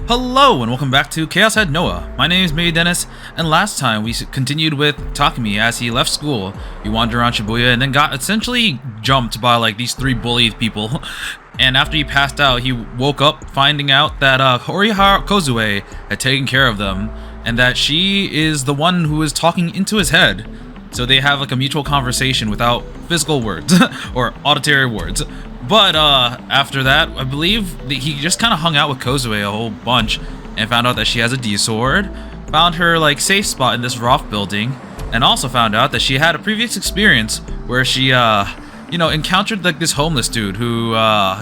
Hello and welcome back to Chaos Head Noah. My name is Maybe Dennis, and last time we continued with Takumi as he left school. He wandered around Shibuya and then got essentially jumped by like these three bullied people. And after he passed out, he woke up finding out that Horihara Kozue had taken care of them, and that she is the one who is talking into his head. So they have like a mutual conversation without physical words or auditory words. But after that, I believe he just kind of hung out with Kozue a whole bunch and found out that she has a D-sword, found her like safe spot in this Roth building, and also found out that she had a previous experience where she encountered like this homeless dude who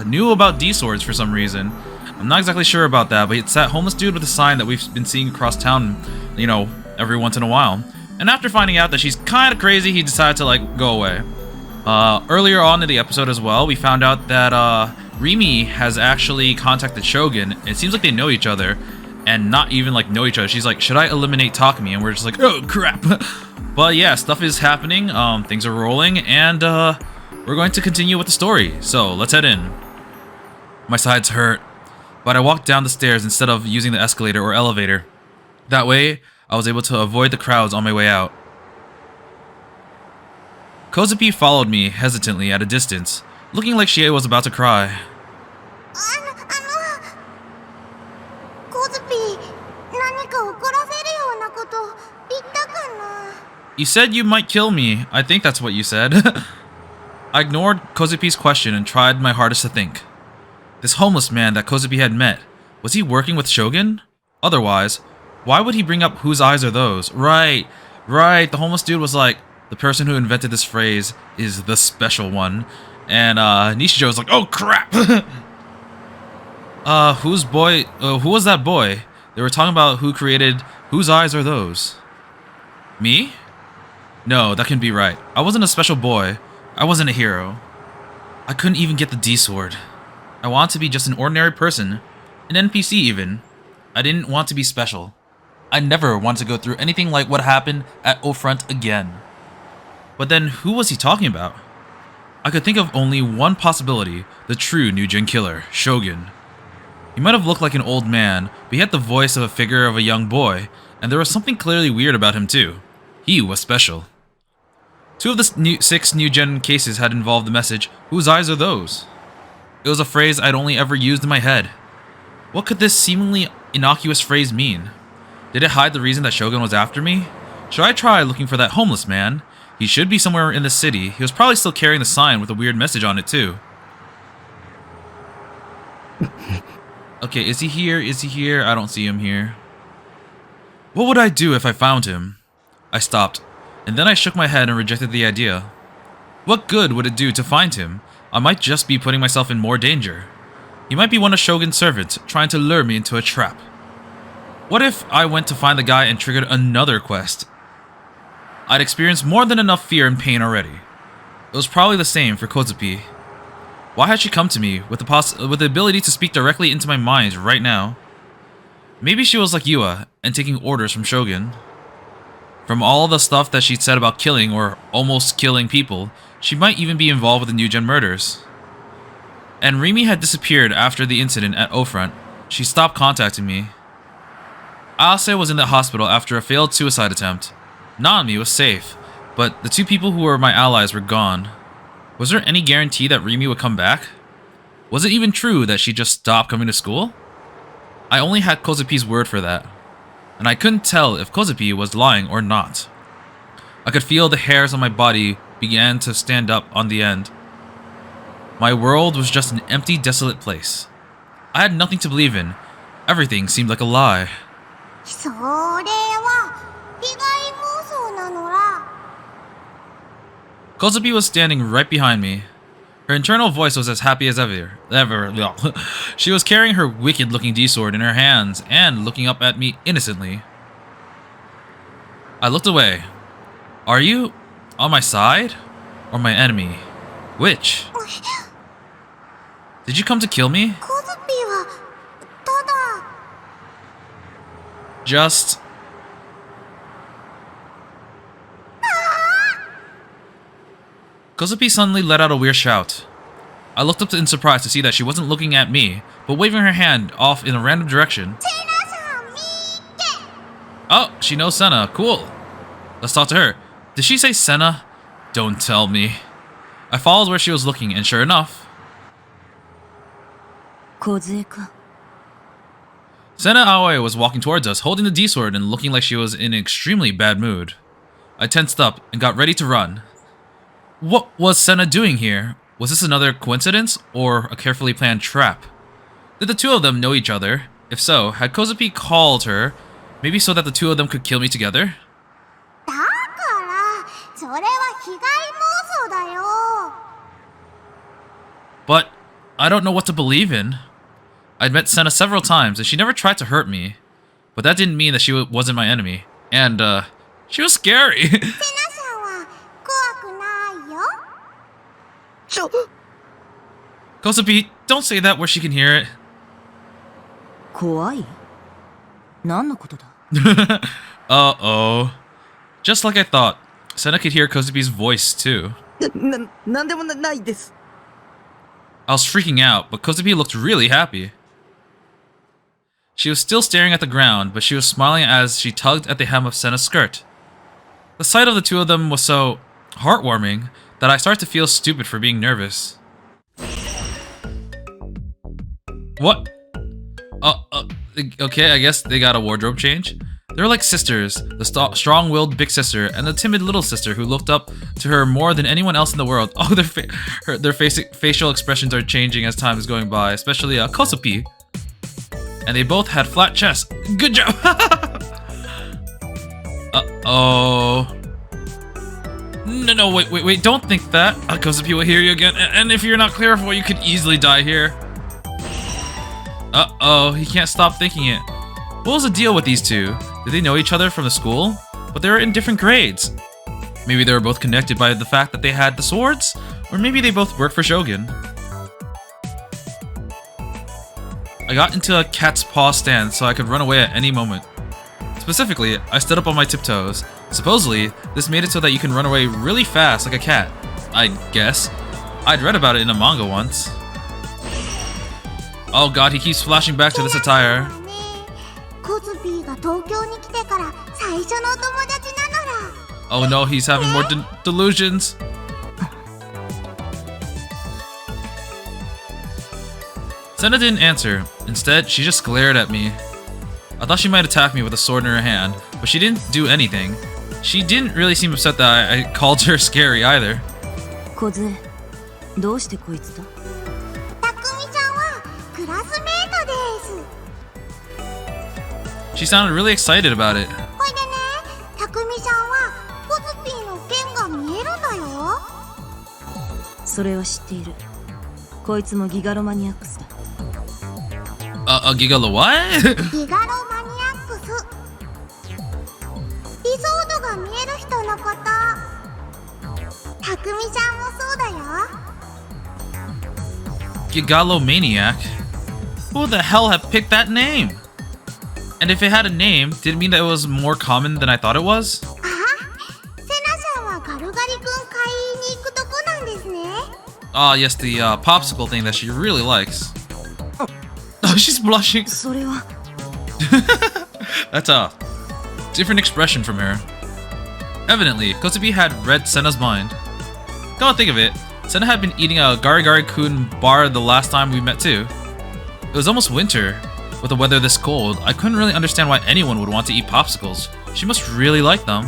knew about D-swords for some reason. I'm not exactly sure about that, but it's that homeless dude with a sign that we've been seeing across town, every once in a while. And after finding out that she's kind of crazy, he decided to like go away. Earlier on in the episode as well, we found out that Rimi has actually contacted Shogun. It seems like they know each other, and not even like know each other. She's like, should I eliminate Takumi? And we're just like, oh crap. But yeah, stuff is happening, things are rolling, and we're going to continue with the story. So let's head in. My sides hurt, but I walked down the stairs instead of using the escalator or elevator. That way, I was able to avoid the crowds on my way out. Kozupi followed me hesitantly at a distance, looking like she was about to cry. You said you might kill me. I think that's what you said. I ignored Kozupi's question and tried my hardest to think. This homeless man that Kozupi had met, was he working with Shogun? Otherwise, why would he bring up whose eyes are those? Right, the homeless dude was like, the person who invented this phrase is the special one. And Nishijo was like, oh crap! Who was that boy? They were talking about who created whose eyes are those? Me? No, that can be right. I wasn't a special boy. I wasn't a hero. I couldn't even get the D-sword. I wanted to be just an ordinary person. An NPC even. I didn't want to be special. I never wanted to go through anything like what happened at Ofront again. But then, who was he talking about? I could think of only one possibility, the true New Gen killer, Shogun. He might have looked like an old man, but he had the voice of a figure of a young boy, and there was something clearly weird about him too. He was special. 2 of the 6 New Gen cases had involved the message, whose eyes are those? It was a phrase I'd only ever used in my head. What could this seemingly innocuous phrase mean? Did it hide the reason that Shogun was after me? Should I try looking for that homeless man? He should be somewhere in the city. He was probably still carrying the sign with a weird message on it too. Okay, is he here? Is he here? I don't see him here. What would I do if I found him? I stopped, and then I shook my head and rejected the idea. What good would it do to find him? I might just be putting myself in more danger. He might be one of Shogun's servants, trying to lure me into a trap. What if I went to find the guy and triggered another quest? I'd experienced more than enough fear and pain already. It was probably the same for Kozupi. Why had she come to me with the ability to speak directly into my mind right now? Maybe she was like Yua and taking orders from Shogun. From all the stuff that she'd said about killing or almost killing people, she might even be involved with the New Gen murders. And Rimi had disappeared after the incident at Ofront. She stopped contacting me. Aase was in the hospital after a failed suicide attempt. Nanami was safe, but the 2 people who were my allies were gone. Was there any guarantee that Rimi would come back? Was it even true that she just stopped coming to school? I only had Kozupi's word for that, and I couldn't tell if Kozupi was lying or not. I could feel the hairs on my body began to stand up on the end. My world was just an empty, desolate place. I had nothing to believe in. Everything seemed like a lie. Kozupi was standing right behind me. Her internal voice was as happy as ever. She was carrying her wicked-looking D-sword in her hands and looking up at me innocently. I looked away. Are you on my side or my enemy? Which? Did you come to kill me? Just... Kozupi suddenly let out a weird shout. I looked up in surprise to see that she wasn't looking at me, but waving her hand off in a random direction. Oh, she knows Senna. Cool. Let's talk to her. Did she say Senna? Don't tell me. I followed where she was looking, and sure enough, Senna Aoi was walking towards us, holding the D-sword and looking like she was in an extremely bad mood. I tensed up and got ready to run. What was Senna doing here? Was this another coincidence, or a carefully planned trap? Did the two of them know each other? If so, had Kozupi called her, maybe so that the two of them could kill me together? But I don't know what to believe in. I'd met Senna several times, and she never tried to hurt me. But that didn't mean that she wasn't my enemy. And, she was scary. Kozupi, don't say that where she can hear it. Uh-oh. Just like I thought, Senna could hear Kozupi's voice, too. I was freaking out, but Kozupi looked really happy. She was still staring at the ground, but she was smiling as she tugged at the hem of Senna's skirt. The sight of the two of them was so heartwarming that I started to feel stupid for being nervous. What? Okay, I guess they got a wardrobe change. They were like sisters, the strong-willed big sister and the timid little sister who looked up to her more than anyone else in the world. Oh, their facial expressions are changing as time is going by, especially Kozupi. And they both had flat chests. Good job! Uh-oh. No, wait, don't think that. Kozupi will hear you again, and if you're not careful, you could easily die here. Uh-oh, he can't stop thinking it. What was the deal with these two? Did they know each other from the school? But they were in different grades. Maybe they were both connected by the fact that they had the swords? Or maybe they both worked for Shogun. I got into a cat's paw stance so I could run away at any moment. Specifically, I stood up on my tiptoes. Supposedly, this made it so that you can run away really fast like a cat. I guess. I'd read about it in a manga once. Oh god, he keeps flashing back to this attire. Oh no, he's having more delusions. Senna didn't answer. Instead, she just glared at me. I thought she might attack me with a sword in her hand, but she didn't do anything. She didn't really seem upset that I called her scary either. She sounded really excited about it. Gigalo what? Gigalomaniac? Who the hell had picked that name? And if it had a name, did it mean that it was more common than I thought it was? Ah, yes, the popsicle thing that she really likes. Oh, she's blushing. That's a different expression from her. Evidently, Kozupi had read Senna's mind. Come to think of it, Senna had been eating a Gari-Gari-kun bar the last time we met too. It was almost winter. With the weather this cold, I couldn't really understand why anyone would want to eat popsicles. She must really like them.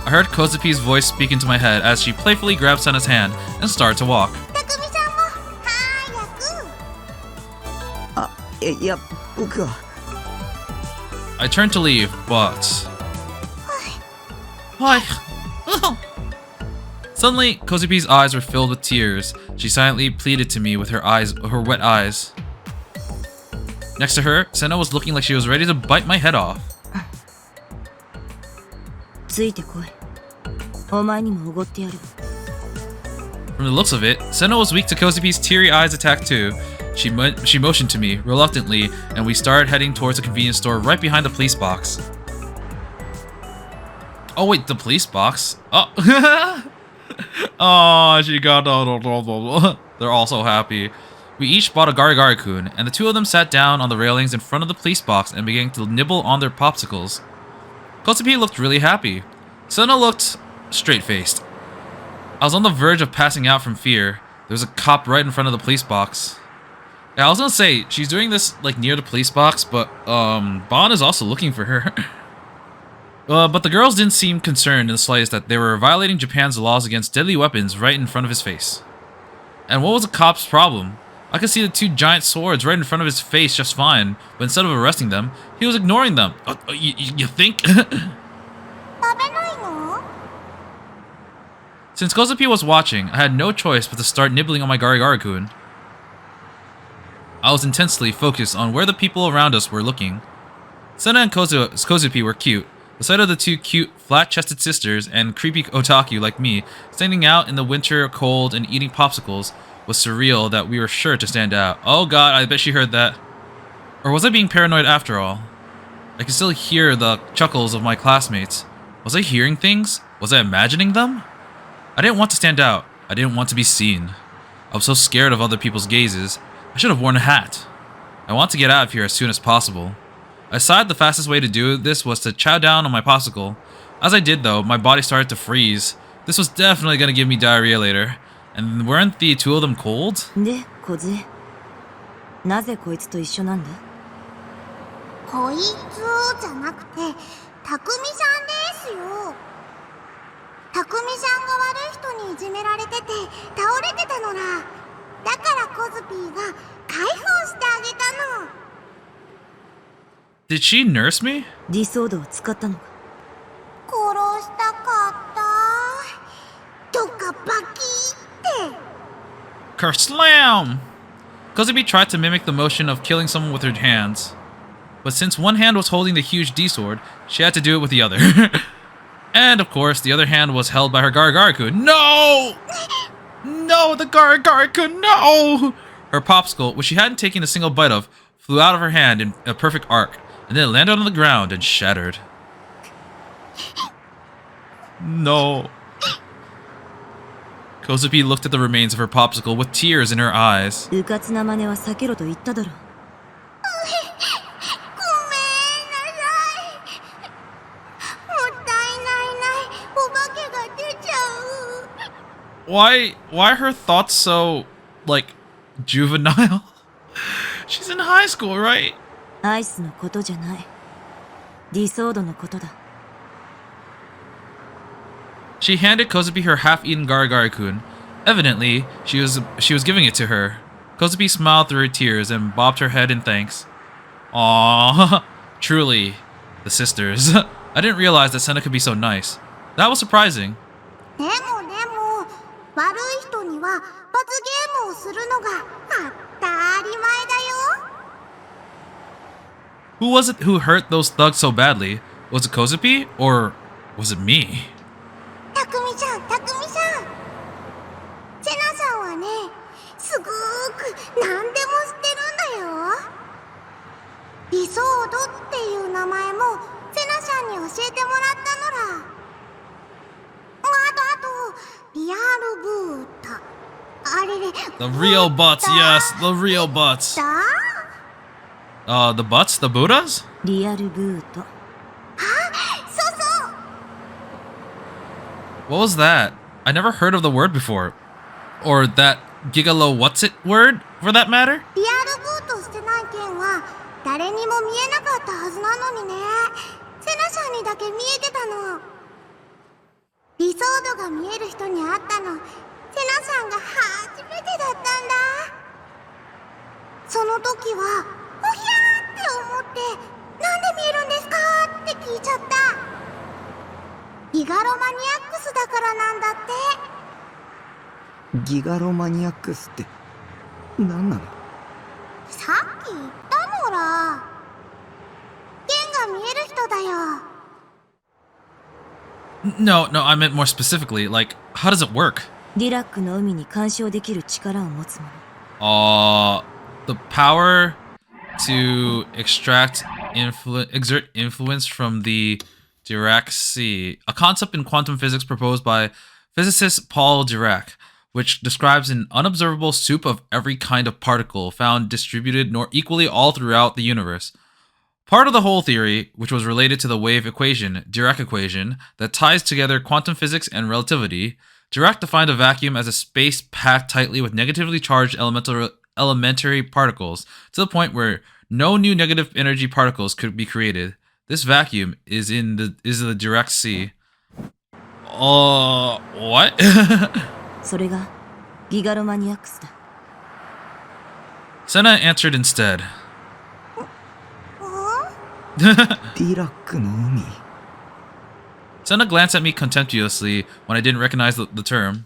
I heard Kozupi's voice speak into my head as she playfully grabbed Senna's hand and started to walk. I turned to leave, but... Why? Suddenly, Kozupi's eyes were filled with tears. She silently pleaded to me with her wet eyes. Next to her, Senna was looking like she was ready to bite my head off. From the looks of it, Senna was weak to Kozupi's teary eyes attack too. She motioned to me, reluctantly, and we started heading towards a convenience store right behind the police box. Oh wait, the police box. Oh, oh, she got. They're all so happy. We each bought a Gari-Gari-kun, and the two of them sat down on the railings in front of the police box and began to nibble on their popsicles. Kosupi looked really happy. Sena looked straight-faced. I was on the verge of passing out from fear. There was a cop right in front of the police box. Yeah, I was gonna say, she's doing this, like, near the police box, but, Bon is also looking for her. But the girls didn't seem concerned in the slightest that they were violating Japan's laws against deadly weapons right in front of his face. And what was the cop's problem? I could see the two giant swords right in front of his face just fine, but instead of arresting them, he was ignoring them. You think? Since Kozupi was watching, I had no choice but to start nibbling on my Gari-Gari-kun. I was intensely focused on where the people around us were looking. Sena and Kozupi were cute. The sight of the two cute, flat-chested sisters and creepy otaku like me standing out in the winter cold and eating popsicles was surreal that we were sure to stand out. Oh god, I bet she heard that. Or was I being paranoid after all? I could still hear the chuckles of my classmates. Was I hearing things? Was I imagining them? I didn't want to stand out. I didn't want to be seen. I was so scared of other people's gazes. I should have worn a hat. I want to get out of here as soon as possible. I decided the fastest way to do this was to chow down on my popsicle. As I did though, my body started to freeze. This was definitely going to give me diarrhea later. And weren't the two of them cold? で、小杖。なぜこいつと一緒なんだ？こいつじゃなくて、たくみさんですよ。たくみさんが悪い人にいじめられてて倒れてたのら。だからコズピーが解放してあげたの。Did she nurse me? ディソードを使ったのか？殺したかった。とかバキって。Kerslam! Kozubi tried to mimic the motion of killing someone with her hands. But since one hand was holding the huge D-sword, she had to do it with the other. And of course, the other hand was held by her Gari-Gari-kun. No! No, the Gari-Gari-kun, no! Her popsicle, which she hadn't taken a single bite of, flew out of her hand in a perfect arc, and then it landed on the ground and shattered. No. Kozupi looked at the remains of her popsicle with tears in her eyes. うかつな真似は避けろと言っただろ。Why are her thoughts so, like, juvenile? She's in high school, right? アイスのことじゃない。ディソードのことだ。She handed Kozupi her half-eaten Gari-Gari-kun. Evidently, she was giving it to her. Kozupi smiled through her tears and bobbed her head in thanks. Aww, truly, the sisters. I didn't realize that Sena could be so nice. That was surprising. でも悪い人には罰ゲームをするのが当たり前だよ。Who was it who hurt those thugs so badly? Was it Kozupi or was it me? たくみちゃん、たくみさん。セナさんはね、すごーく何でも知ってるんだよ。リソードっていう名前もセナさんに教えてもらったのら。あと、リアルブータ。あれれ。The real butts, yes, the real butts. The butts? The Buddhas? リアルブート。あ、そうそう。What was that? I never heard of the word before. Or that gigolo what's it word, for that matter? リアルブートしてない件は誰にも見えなかったはずなのにね。セナさんにだけ見えてたの。リソードが見える人に会ったの、セナさんが初めてだったんだ。その時は、おひゃーって思って、なんで見えるんですかって聞いちゃった。ギガロマニアックスだからなんだって。ギガロマニアックスって何なの？さっき言ったのら。剣が見える人だよ。No, I meant more specifically, like, how does it work? リラックの海に干渉できる力を持つもの。The power to exert influence from the Dirac sea. A concept in quantum physics proposed by physicist Paul Dirac, which describes an unobservable soup of every kind of particle found distributed nor equally all throughout the universe. Part of the whole theory, which was related to the wave equation, Dirac equation, that ties together quantum physics and relativity, Dirac defined a vacuum as a space packed tightly with negatively charged elementary particles, to the point where no new negative energy particles could be created. This vacuum is the Dirac sea. What? それがギガロマニアックスだ。 Senna answered instead. ディラックの海。 Senna glanced at me contemptuously when I didn't recognize the term.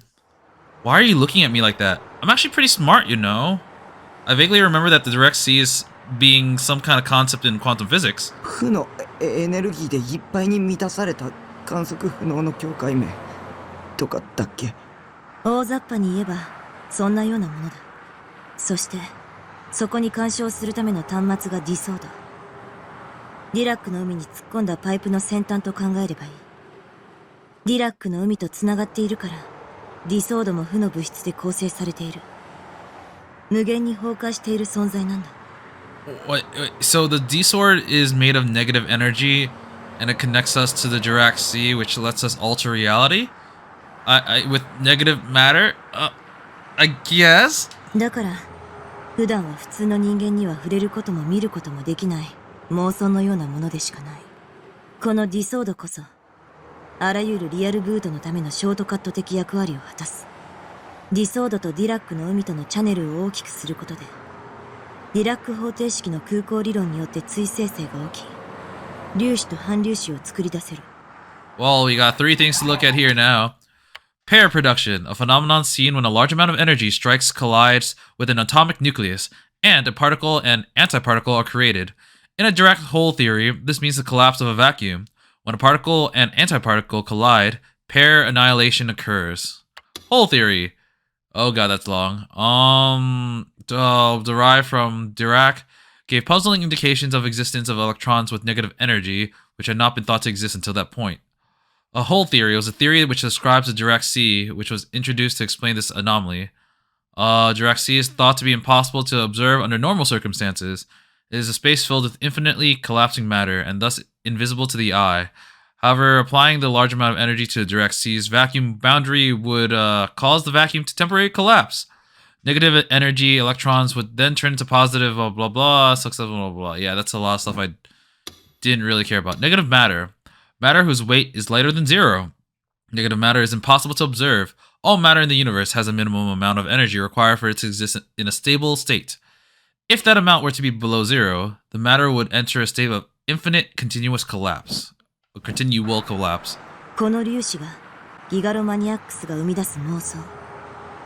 Why are you looking at me like that? I'm actually pretty smart, you know. I vaguely remember that the Dirac sea is being some kind of concept in quantum physics. 負のエネルギーでいっぱいに満たされた観測不能の境界面とかだっけ？大雑把に言えばそんなようなものだ。そしてそこに干渉するための端末がディソード。ディラックの海に突っ込んだパイプの先端と考えればいい。ディラックの海とつながっているからディソードも負の物質で構成されている。無限に崩壊している存在なんだ。Wait, so the D-Sword is made of negative energy, and it connects us to the Dirac sea, which lets us alter reality? With negative matter? I guess? だから普段は普通の人間には触れることも見ることもできない妄想のようなものでしかない。このディソードこそあらゆるリアルブートのためのショートカット的役割を果たす。ディソードとディラックの海とのチャネルを大きくすることでディラック方程式の空港理論によって対生成が起き粒子と反粒子を作り出せる。 Well, we got 3 things to look at here now. Pair production, a phenomenon seen when a large amount of energy collides with an atomic nucleus, and a particle and antiparticle are created. In a Dirac hole theory, this means the collapse of a vacuum. When a particle and antiparticle collide, pair annihilation occurs. Hole theory. Oh god, that's long. Derived from Dirac, gave puzzling indications of existence of electrons with negative energy, which had not been thought to exist until that point. A hole theory was a theory which describes the Dirac sea, which was introduced to explain this anomaly. Dirac sea is thought to be impossible to observe under normal circumstances. It is a space filled with infinitely collapsing matter, and thus invisible to the eye. However, applying the large amount of energy to the Dirac sea's vacuum boundary would cause the vacuum to temporarily collapse. Negative energy electrons would then turn into positive blah blah blah, successful blah blah. Yeah, that's a lot of stuff I didn't really care about. Negative matter. Matter whose weight is lighter than 0. Negative matter is impossible to observe. All matter in the universe has a minimum amount of energy required for it to exist in a stable state. If that amount were to be below 0, the matter would enter a state of infinite continuous collapse. A continual collapse. この粒子がギガロマニアックスが生み出す妄想。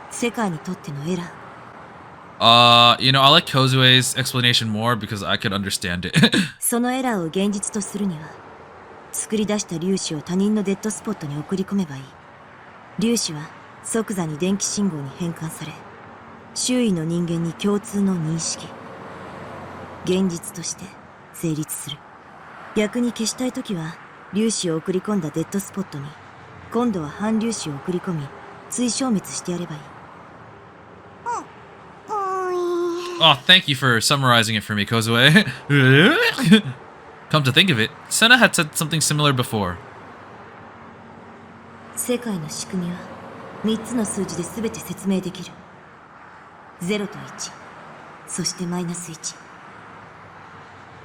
世界にとってのエラー。I like Kozue's explanation more because I could understand it. そのエラーを現実とするには作り出した粒子を他人のデッドスポットに送り込めばいい。粒子は即座に電気信号に変換され周囲の人間に共通の認識現実として成立する。逆に消したいときは粒子を送り込んだデッドスポットに今度は反粒子を送り込み追消滅してやればいい。Oh, thank you for summarizing it for me, Kozue. Come to think of it, Senna had said something similar before. 世界の仕組みは3つの数字で全て説明できる。0と1、そしてマイナス1。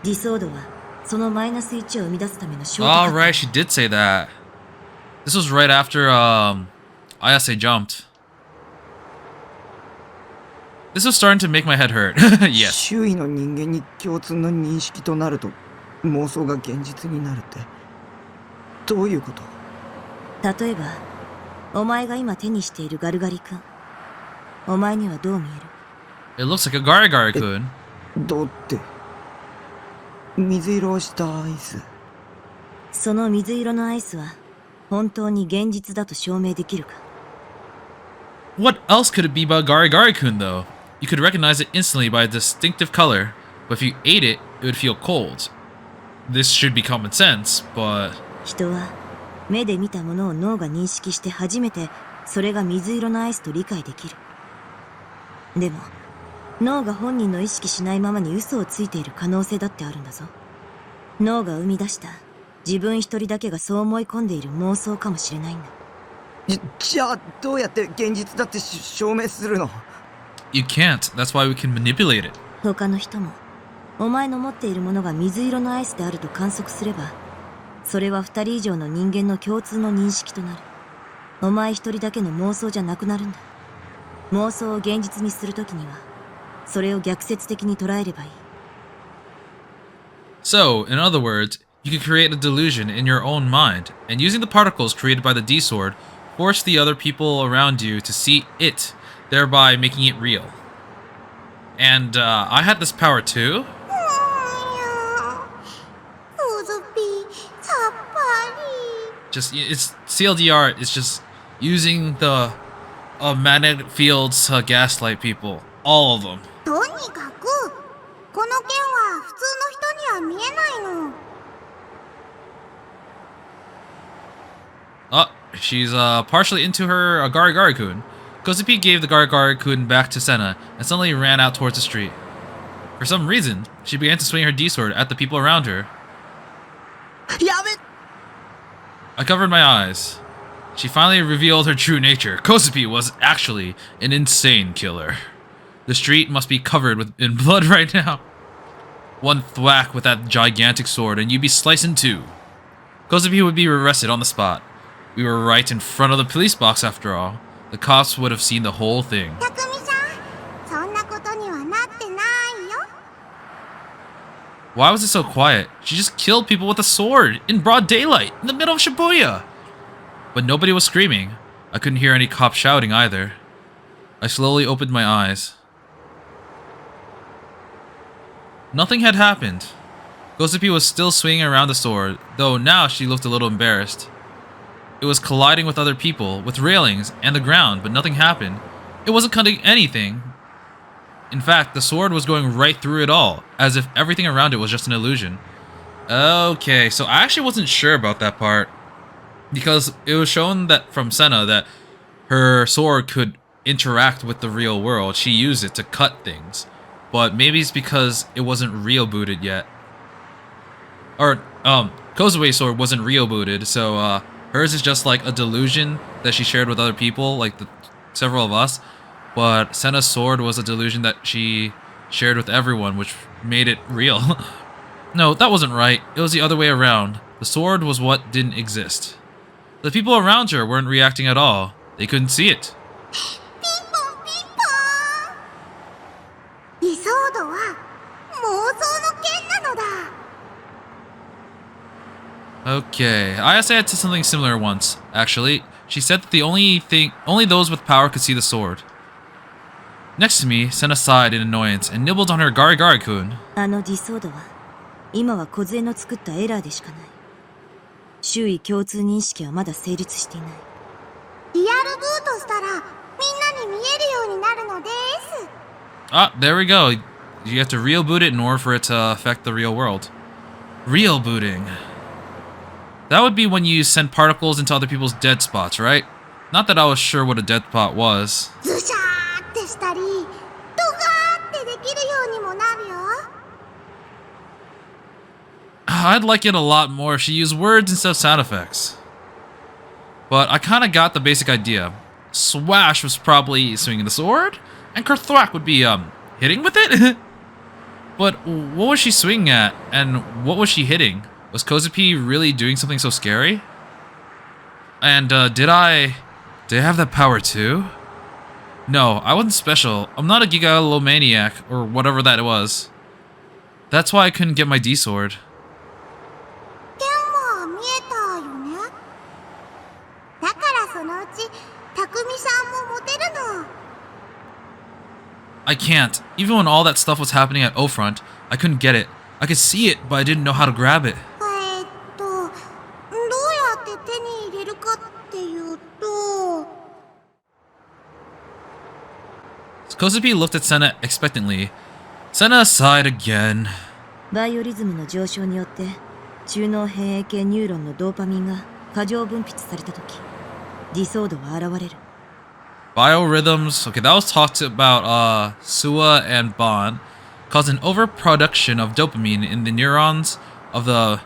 ディソードはそのマイナス1を生み出すためのショートカット。 Alright, she did say that. This was right after Ayase jumped. This was starting to make my head hurt. Yes. 周囲の人間に共通の認識となると妄想が現実になるってどういうこと？例えばお前が今手にしているガルガリ君、お前にはどう見える？ It looks like a Garigari-kun. どうって水色をしたアイス。その水色のアイスは本当に現実だと証明できるか？ What else could it be but Garigari-kun, though? You could recognize it instantly by a distinctive color, but if you ate it, it would feel cold. This should be common sense, but... 人は目で見たものを脳が認識して初めてそれが水色のアイスと理解できる。でも脳が本人の意識しないままに嘘をついている可能性だってあるんだぞ。脳が生み出した自分一人だけがそう思い込んでいる妄想かもしれないんだ。じゃあどうやって現実だって証明するの？ You can't. That's why we can manipulate it. 他の人もお前の持っているものが水色のアイスであると観測すれば、それは二人以上の人間の共通の認識となる。お前一人だけの妄想じゃなくなるんだ。妄想を現実にするときにはそれを逆説的に捉えればいい。 So, in other words, you can create a delusion in your own mind, and using the particles created by the D-Sword, force the other people around you to see it, thereby making it real. And I had this power too. コズピさっぱり。 Just it's CLDR. It's just using the magnetic fields to gaslight people, all of them. とにかくこの剣は普通の人には見えないの。 Oh, she's partially into her Garigari-kun. Kozupi gave the Garigari-kun back to Senna and suddenly ran out towards the street. For some reason, she began to swing her D-sword at the people around her. やめ！ I covered my eyes. She finally revealed her true nature. Kozupi was actually an insane killer. The street must be covered in blood right now. One thwack with that gigantic sword and you'd be sliced in two. Kozupi would be arrested on the spot. We were right in front of the police box after all. The cops would have seen the whole thing. たくみさん、そんなことにはなってないよ。 Why was it so quiet? She just killed people with a sword in broad daylight in the middle of Shibuya. But nobody was screaming. I couldn't hear any cops shouting either. I slowly opened my eyes. Nothing had happened. Gosupi was still swinging around the sword, though now she looked a little embarrassed. It was colliding with other people, with railings, and the ground, but nothing happened. It wasn't cutting anything. In fact, the sword was going right through it all, as if everything around it was just an illusion. Okay, so I actually wasn't sure about that part. Because it was shown that from Senna that her sword could interact with the real world. She used it to cut things. But maybe it's because it wasn't real booted yet. Or, Kozue's sword wasn't real booted, so, hers is just like a delusion that she shared with other people, like several of us. But Senna's sword was a delusion that she shared with everyone, which made it real. No, that wasn't right. It was the other way around. The sword was what didn't exist. The people around her weren't reacting at all. They couldn't see it. ピンポンピンポン。理想度は妄想の剣なのだ。 Okay, Ayase had said something similar once, actually. She said that only those with power could see the sword. Next to me, Senna sighed in annoyance and nibbled on her Garigari-kun. あの理想度は今は小杖の作ったエラーでしかない。周囲共通認識はまだ成立していない。リアルブートしたらみんなに見えるようになるのです。 Ah, there we go. You have to real boot it in order for it to affect the real world. Real booting. That would be when you send particles into other people's dead spots, right? Not that I was sure what a dead spot was. ズシャーってしたり、ドガーってできるようにもなるよ。 I'd like it a lot more if she used words instead of sound effects. But I kinda got the basic idea. Swash was probably swinging the sword, and Kerthwack would be, hitting with it? But what was she swinging at, and what was she hitting? Was Kozupi really doing something so scary? And, did I have that power too? No, I wasn't special. I'm not a gigalomaniac, or whatever that was. That's why I couldn't get my D-sword. 剣は見えたよね。だからそのうちたくみさんも持てるの。 I can't. Even when all that stuff was happening at O-Front, I couldn't get it. I could see it, but I didn't know how to grab it. どうやって手に入れるかっていうと。 Kozupi looked at Senna expectantly. Senna sighed again. バイオリズムの上昇によって中脳変影系ニューロンのドーパミンが過剰分泌された時、ディソードは現れる。 Biorhythms. Okay, that was talked about Sua and Bon cause an overproduction of dopamine in the neurons of the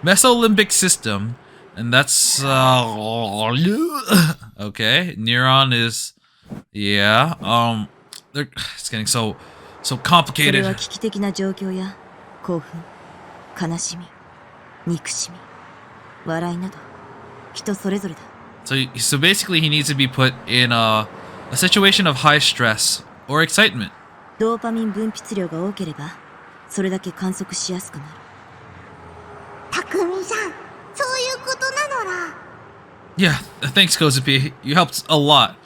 mesolimbic system, and that's okay. Neuron is it's getting so それ complicated. は危機的な状況や興奮、悲しみ、憎しみ、笑いなど人それぞれだ。 So basically he needs to be put in a situation of high stress or excitement. ドーパミン分泌量が多ければそれだけ観測しやすくなる。たくみさん、そういうことなのら。 Yeah, thanks Kozupi. You helped a lot.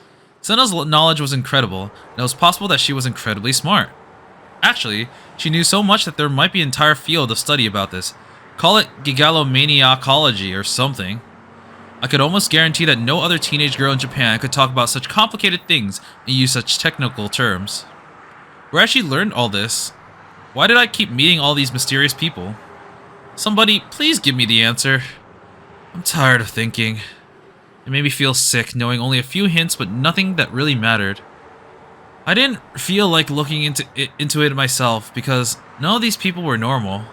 Senna's knowledge was incredible, and it was possible that she was incredibly smart. Actually, she knew so much that there might be an entire field of study about this. Call it gigalomaniacology or something. I could almost guarantee that no other teenage girl in Japan could talk about such complicated things and use such technical terms. Where has she learned all this? Why did I keep meeting all these mysterious people? Somebody, please give me the answer. I'm tired of thinking. It made me feel sick knowing only a few hints but nothing that really mattered. I didn't feel like looking into it myself because none of these people were normal.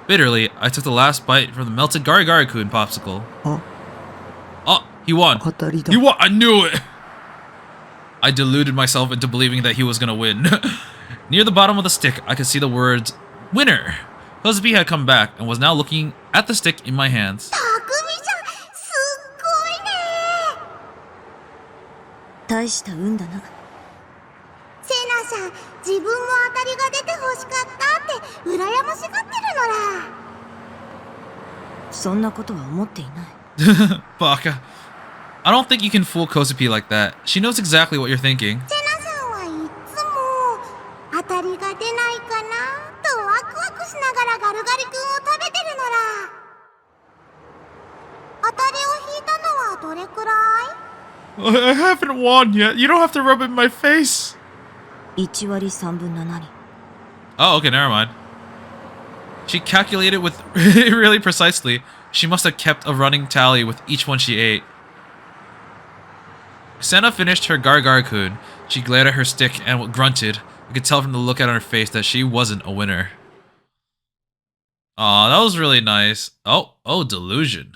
Bitterly, I took the last bite from the melted Garigari-kun popsicle. Oh, he won. He won. I knew it. I deluded myself into believing that he was gonna win. Near the bottom of the stick, I could see the words "winner." Kozupi had come back and was now looking at the stick in my hands. たくみさん、すっごいね。大した運だな。セナさん、自分も当たりが出てほしかったって羨ましがってるのら。そんなことは思っていない。Baka. I don't think you can fool Kozupi like that. She knows exactly what you're thinking. セナさんはいつも当たりが出ないかなとワクワクしながらガルガリ君を食べてるのら。当たりを引いたのはどれくらい？ I haven't won yet. You don't have to rub it in my face. 1割3分7厘。 Oh, okay, never mind. She calculated with really precisely. She must have kept a running tally with each one she ate. Senna finished her Gargari-kun. She glared at her stick and grunted. I could tell from the look on her face that she wasn't a winner. Aw, that was really nice. Oh, delusion.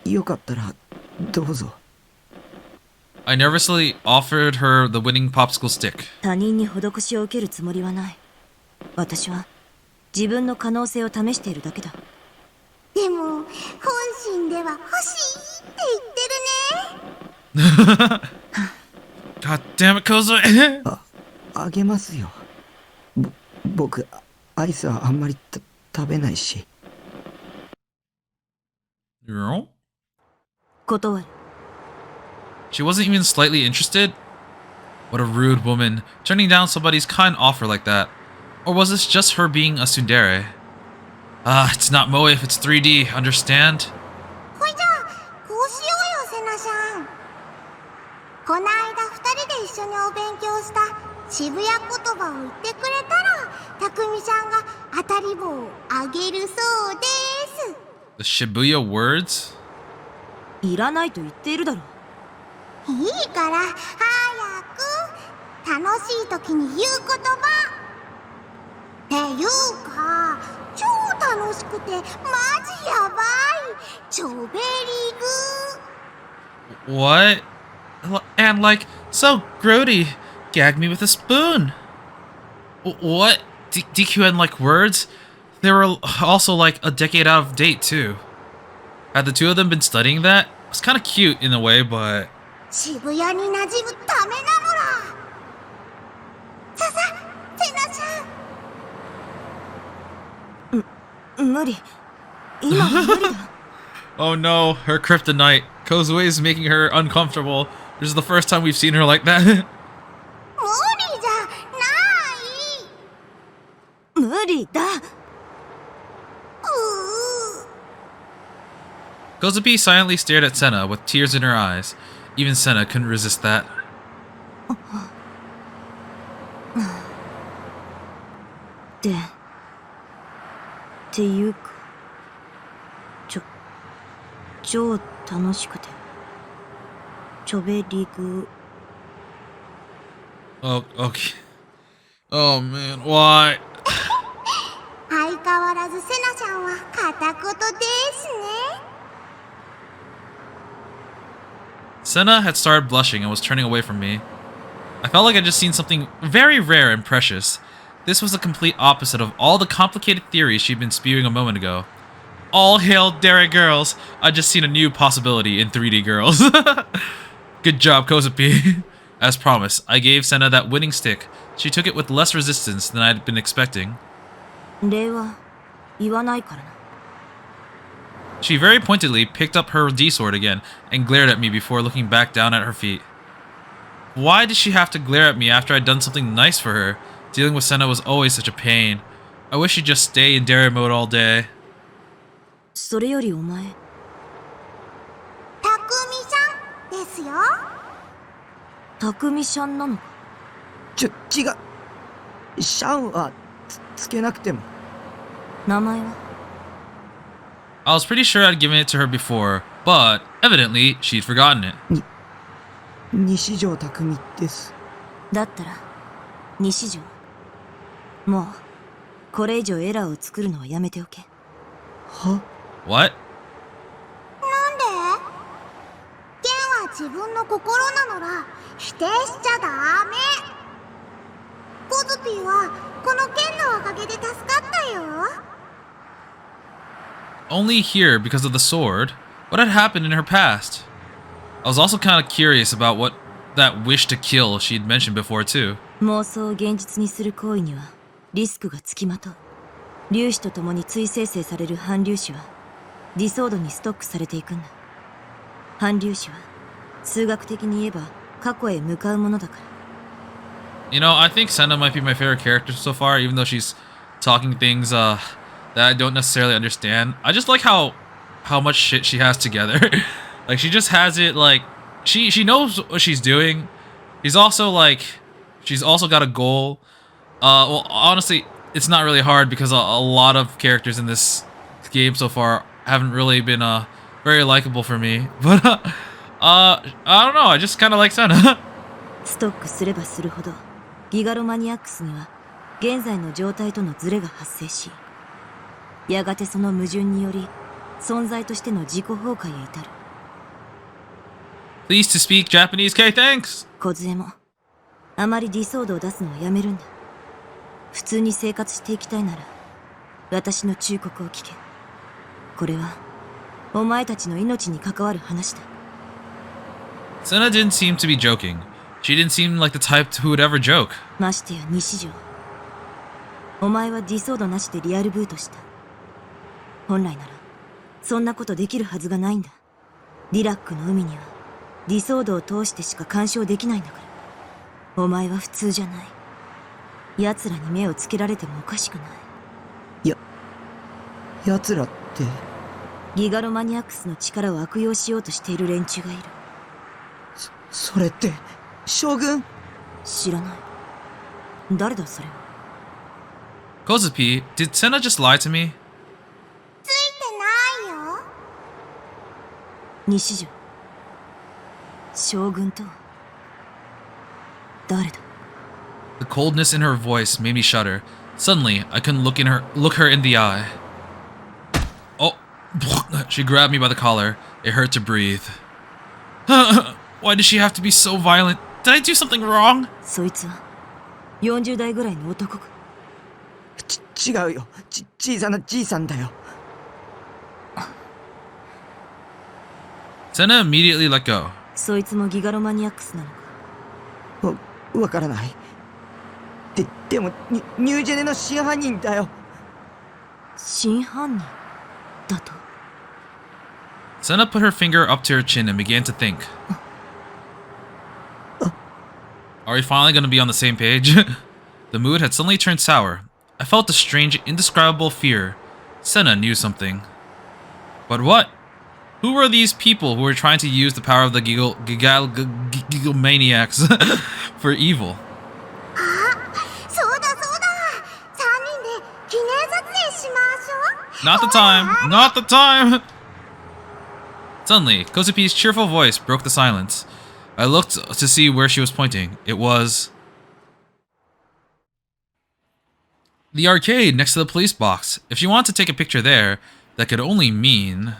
よかったらどうぞ。 I nervously offered her the winning popsicle stick. 他人に施しを受けるつもりはない。私は自分の可能性を試しているだけだ。でも本心では欲しいって言ってるね。 God damn it, Kozu. あげますよ。僕アイスはあんまり食べないし。断る。 She wasn't even slightly interested? What a rude woman, turning down somebody's kind offer like that. Or was this just her being a tsundere? It's not Moe if it's 3D, understand? ほいじゃあこうしようよ、セナさん。こないだ2人で一緒にお勉強した渋谷言葉を言ってくれたら、たくみさんが当たり棒をあげるそうです。 The Shibuya words? いらないと言っているだろう。いいから早く。楽しい時に言う言葉っていうか、超楽しくてマジやばい、超ベリーグー。 What? And like, so grody, gag me with a spoon. What? DQN like words? They were also like a decade out of date too. Had the two of them been studying that? It was kind of cute in a way, but... 渋谷に馴染むためなのら。さ、セナさん。無理。今は無理だ。Oh no, her kryptonite. Kozue is making her uncomfortable. This is the first time we've seen her like that. 無理じゃない。無理だ。Kozupi silently stared at Senna with tears in her eyes. Even Senna couldn't resist that. っていうか、超楽しくて、ちょべりぐ。Oh, okay. Oh man, why? 相変わらずセナちゃんは片言ですね。 Senna had started blushing and was turning away from me. I felt like I'd just seen something very rare and precious. This was the complete opposite of all the complicated theories she'd been spewing a moment ago. All hail dairy girls! I'd just seen a new possibility in 3D girls. Good job, Kozapi. As promised, I gave Senna that winning stick. She took it with less resistance than I'd been expecting. 礼は言わないからな。 She very pointedly picked up her D-sword again and glared at me before looking back down at her feet. Why did she have to glare at me after I'd done something nice for her? Dealing with Senna was always such a pain. I wish she'd just stay in dairy mode all day. それよりお前、たくみさんですよ。たくみしゃんなのか。違う。シャンはつけなくても。名前は？ I was pretty sure I'd given it to her before, but evidently she'd forgotten it. 西条匠です。だったら西条。もうこれ以上エラーを作るのはやめておけ。は？ What? なんで？剣は自分の心なのら否定しちゃダメ。コズピーはこの剣のおかげで助かったよ。 Only here because of the sword? What had happened in her past? I was also kind of curious about what that wish to kill she'd mentioned before too. 妄想を現実にする行為にはリスクがつきまとう。粒子と共に追生成される反粒子はディソードにストックされていくんだ。反粒子は数学的に言えば過去へ向かうものだから。 You know, I think Senna might be my favorite character so far, even though she's talking things that I don't necessarily understand. I just like how much shit she has together. Like she just has it like she knows what she's doing. She's also got a goal. Well, honestly, it's not really hard because a lot of characters in this game so far haven't really been very likable for me. But I don't know. I just kind of like Senna. ストックすればするほどギガロマニアックスには現在の状態とのズレが発生し、やがてその矛盾により存在としての自己崩壊へ至る。 Please to speak Japanese. Okay, thanks. 梢もあまりディソードを出すのはやめるんだ。普通に生活していきたいなら私の忠告を聞け。これはお前たちの命に関わる話だ。 Senna didn't seem to be joking. She didn't seem like the type who would ever joke. ましてや西条、お前はディソードなしでリアルブートした。本来ならそんなことできるはずがないんだ。リラックの海にはディソードを通してしか干渉できないんだから。お前は普通じゃない。奴らに目をつけられてもおかしくない。奴らって。ギガロマニアックスの力を悪用しようとしている連中がいる。それって将軍？知らない。誰だそれは。 Kozupi, did Senna just lie to me? ついてないよ。西条、将軍とは誰だ。 The coldness in her voice made me shudder. Suddenly, I couldn't look her in the eye. Oh, she grabbed me by the collar. It hurt to breathe. Why did she have to be so violent? Did I do something wrong? そいつは40代ぐらいの男か。違うよ。小さなじいさんだよ。 Senna immediately let go. そいつもギガロマニアックスなのか。わからない。でもニュージェネの真犯人だよ。真犯人だと。 Senna put her finger up to her chin and began to think. Are we finally going to be on the same page? The mood had suddenly turned sour. I felt a strange, indescribable fear. Senna knew something. But what? Who were these people who were trying to use the power of the Gigalomaniacs for evil? そうだそうだ。3人で Not the time! Not the time! Suddenly, Kozupi's cheerful voice broke the silence. I looked to see where she was pointing. It was the arcade next to the police box. If she wanted to take a picture there, that could only mean...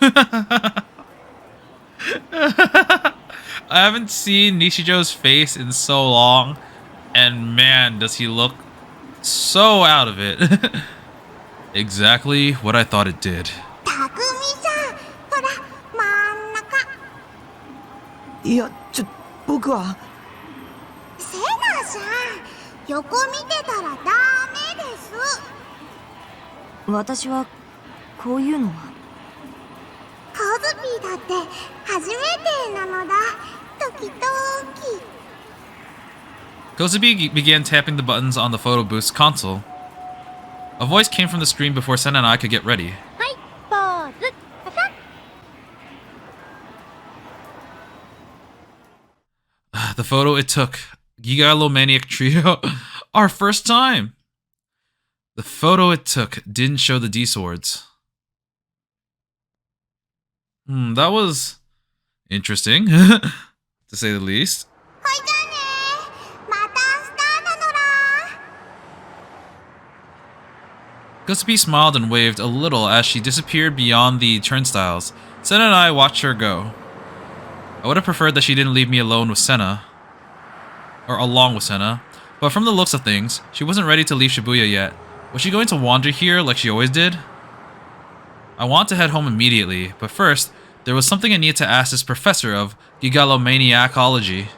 I haven't seen Nishijo's face in so long, and man, does he look so out of it. Exactly what I thought it did. たくみさん、ほら、真ん中。いや、僕は。セナさん、横見てたらダメです。私はこういうのは。コズピーだって初めてなのだ。時々。Kozubi began tapping the buttons on the photo booth's console. A voice came from the screen before Sen and I could get ready. はい、ポーズ。パサッ。 The photo it took. Gigalomaniac Trio. Our first time. The photo it took didn't show the D swords. That was interesting, to say the least. ほいじゃあね。また明日なのら。Kosubi smiled and waved a little as she disappeared beyond the turnstiles. Senna and I watched her go. I would have preferred that she didn't leave me alone with Senna. Or along with Senna. But from the looks of things, she wasn't ready to leave Shibuya yet. Was she going to wander here like she always did? I want to head home immediately, but first, there was something I needed to ask this professor of gigalomaniacology.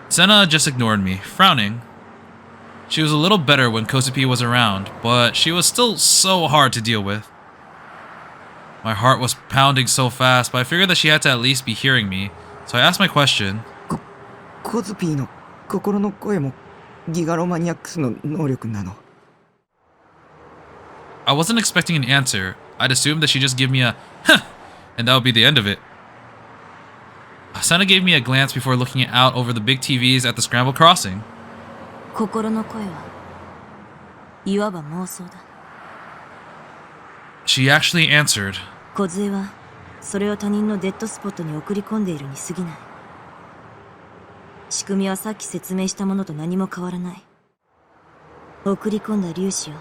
Senna just ignored me, frowning. She was a little better when Kozupi was around, but she was still so hard to deal with. My heart was pounding so fast, but I figured that she had to at least be hearing me, so I asked my question. コズピーの心の声もギガロマニアックスの能力なの？ I wasn't expecting an answer. I'd assumed that she'd just give me a huh, and that would be the end of it. Senna gave me a glance before looking out over the big TVs at the scrambled crossing. 心の声はいわば妄想だ。 She actually answered. 梢はそれを他人のデッドスポットに送り込んでいるに過ぎない。仕組みはさっき説明したものと何も変わらない。送り込んだ粒子を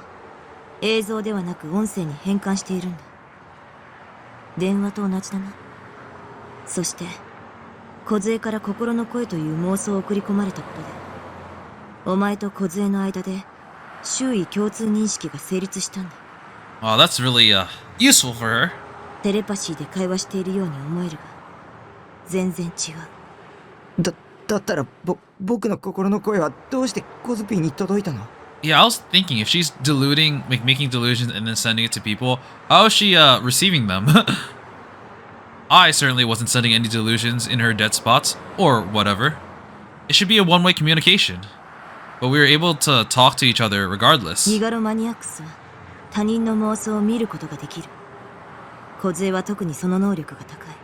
映像ではなく音声に変換しているんだ。電話と同じだな。そして梢から心の声という妄想を送り込まれたことで、お前と梢の間で周囲共通認識が成立したんだ。Oh, that's really useful for her. テレパシーで会話しているように思えるが、全然違う。だったら僕の心の声はどうしてコズピーに届いたの？ Yeah, I was thinking if she's deluding, making delusions and then sending it to people, how is she receiving them? I certainly wasn't sending any delusions in her dead spots, or whatever. It should be a one-way communication. But we were able to talk to each other regardless. ギガロマニアックスは他人の妄想を見ることができる。梢は特にその能力が高い。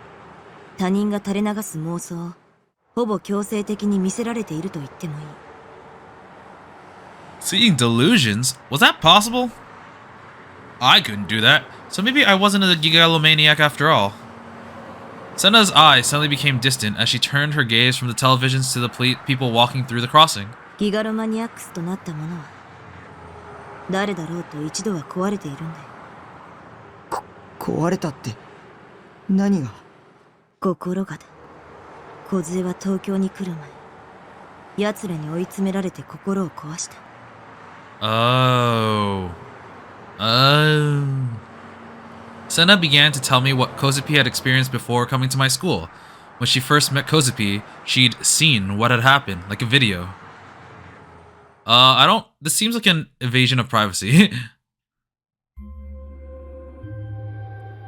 他人が垂れ流す妄想をほぼ強制的に見せられていると言ってもいい。Seeing delusions? Was that possible? I couldn't do that, so maybe I wasn't a gigalomaniac after all. Senna's eyes suddenly became distant as she turned her gaze from the televisions to the people walking through the crossing. ギガロマニアックスとなったものは誰だろうと一度は壊れているんだよ。壊れたって何が？心がだ。梢は東京に来る前、奴らに追い詰められて心を壊した。Oh. Senna began to tell me what Kozupi had experienced before coming to my school. When she first met Kozupi, she'd seen what had happened, like a video. This seems like an invasion of privacy.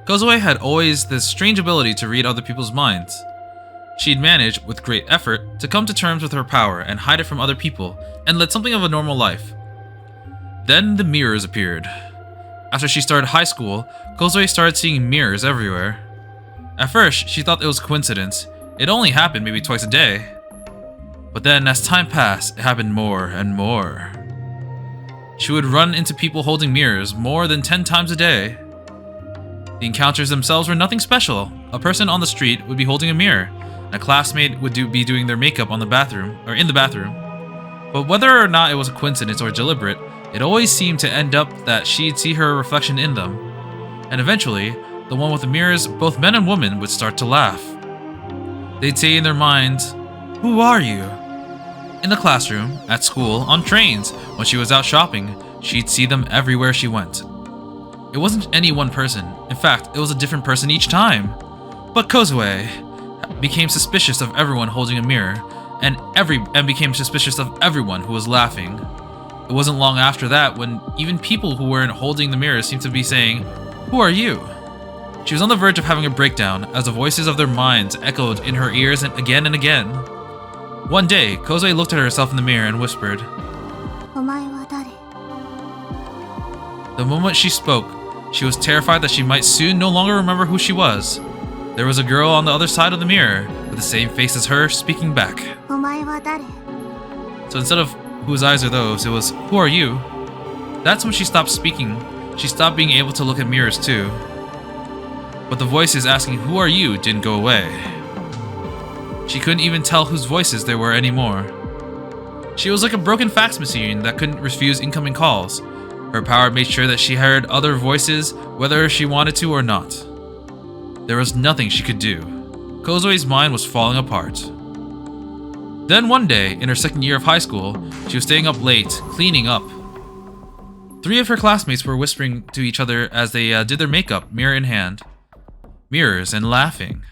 Kozue had always this strange ability to read other people's minds. She'd managed, with great effort, to come to terms with her power and hide it from other people, and led something of a normal life. Then the mirrors appeared. After she started high school, Kozue started seeing mirrors everywhere. At first, she thought it was coincidence, It only happened maybe twice a day. But then, as time passed, it happened more and more. She would run into people holding mirrors more than 10 times a day. The encounters themselves were nothing special. A person on the street would be holding a mirror, and a classmate would be doing their makeup in the bathroom. But whether or not it was a coincidence or deliberate, it always seemed to end up that she'd see her reflection in them. And eventually, the one with the mirrors, both men and women, would start to laugh. They'd say in their minds, "Who are you?" In the classroom, at school, on trains, when she was out shopping, she'd see them everywhere she went. It wasn't any one person. In fact, it was a different person each time. But Kozue became suspicious of everyone holding a mirror, and became suspicious of everyone who was laughing. It wasn't long after that when even people who weren't holding the mirror seemed to be saying, "Who are you?" She was on the verge of having a breakdown as the voices of their minds echoed in her ears and again. One day, Kozue looked at herself in the mirror and whispered. お前は誰? The moment she spoke, she was terrified that she might soon no longer remember who she was. There was a girl on the other side of the mirror, with the same face as her, speaking back. お前は誰? So instead of "whose eyes are those," it was "who are you?" That's when she stopped speaking. She stopped being able to look at mirrors too. But the voices asking "who are you" didn't go away. She couldn't even tell whose voices there were anymore. She was like a broken fax machine that couldn't refuse incoming calls. Her power made sure that she heard other voices whether she wanted to or not. There was nothing she could do. Kozue's mind was falling apart. Then one day, in her second year of high school, she was staying up late, cleaning up. 3 of her classmates were whispering to each other as they did their makeup, mirror in hand. Mirrors and laughing.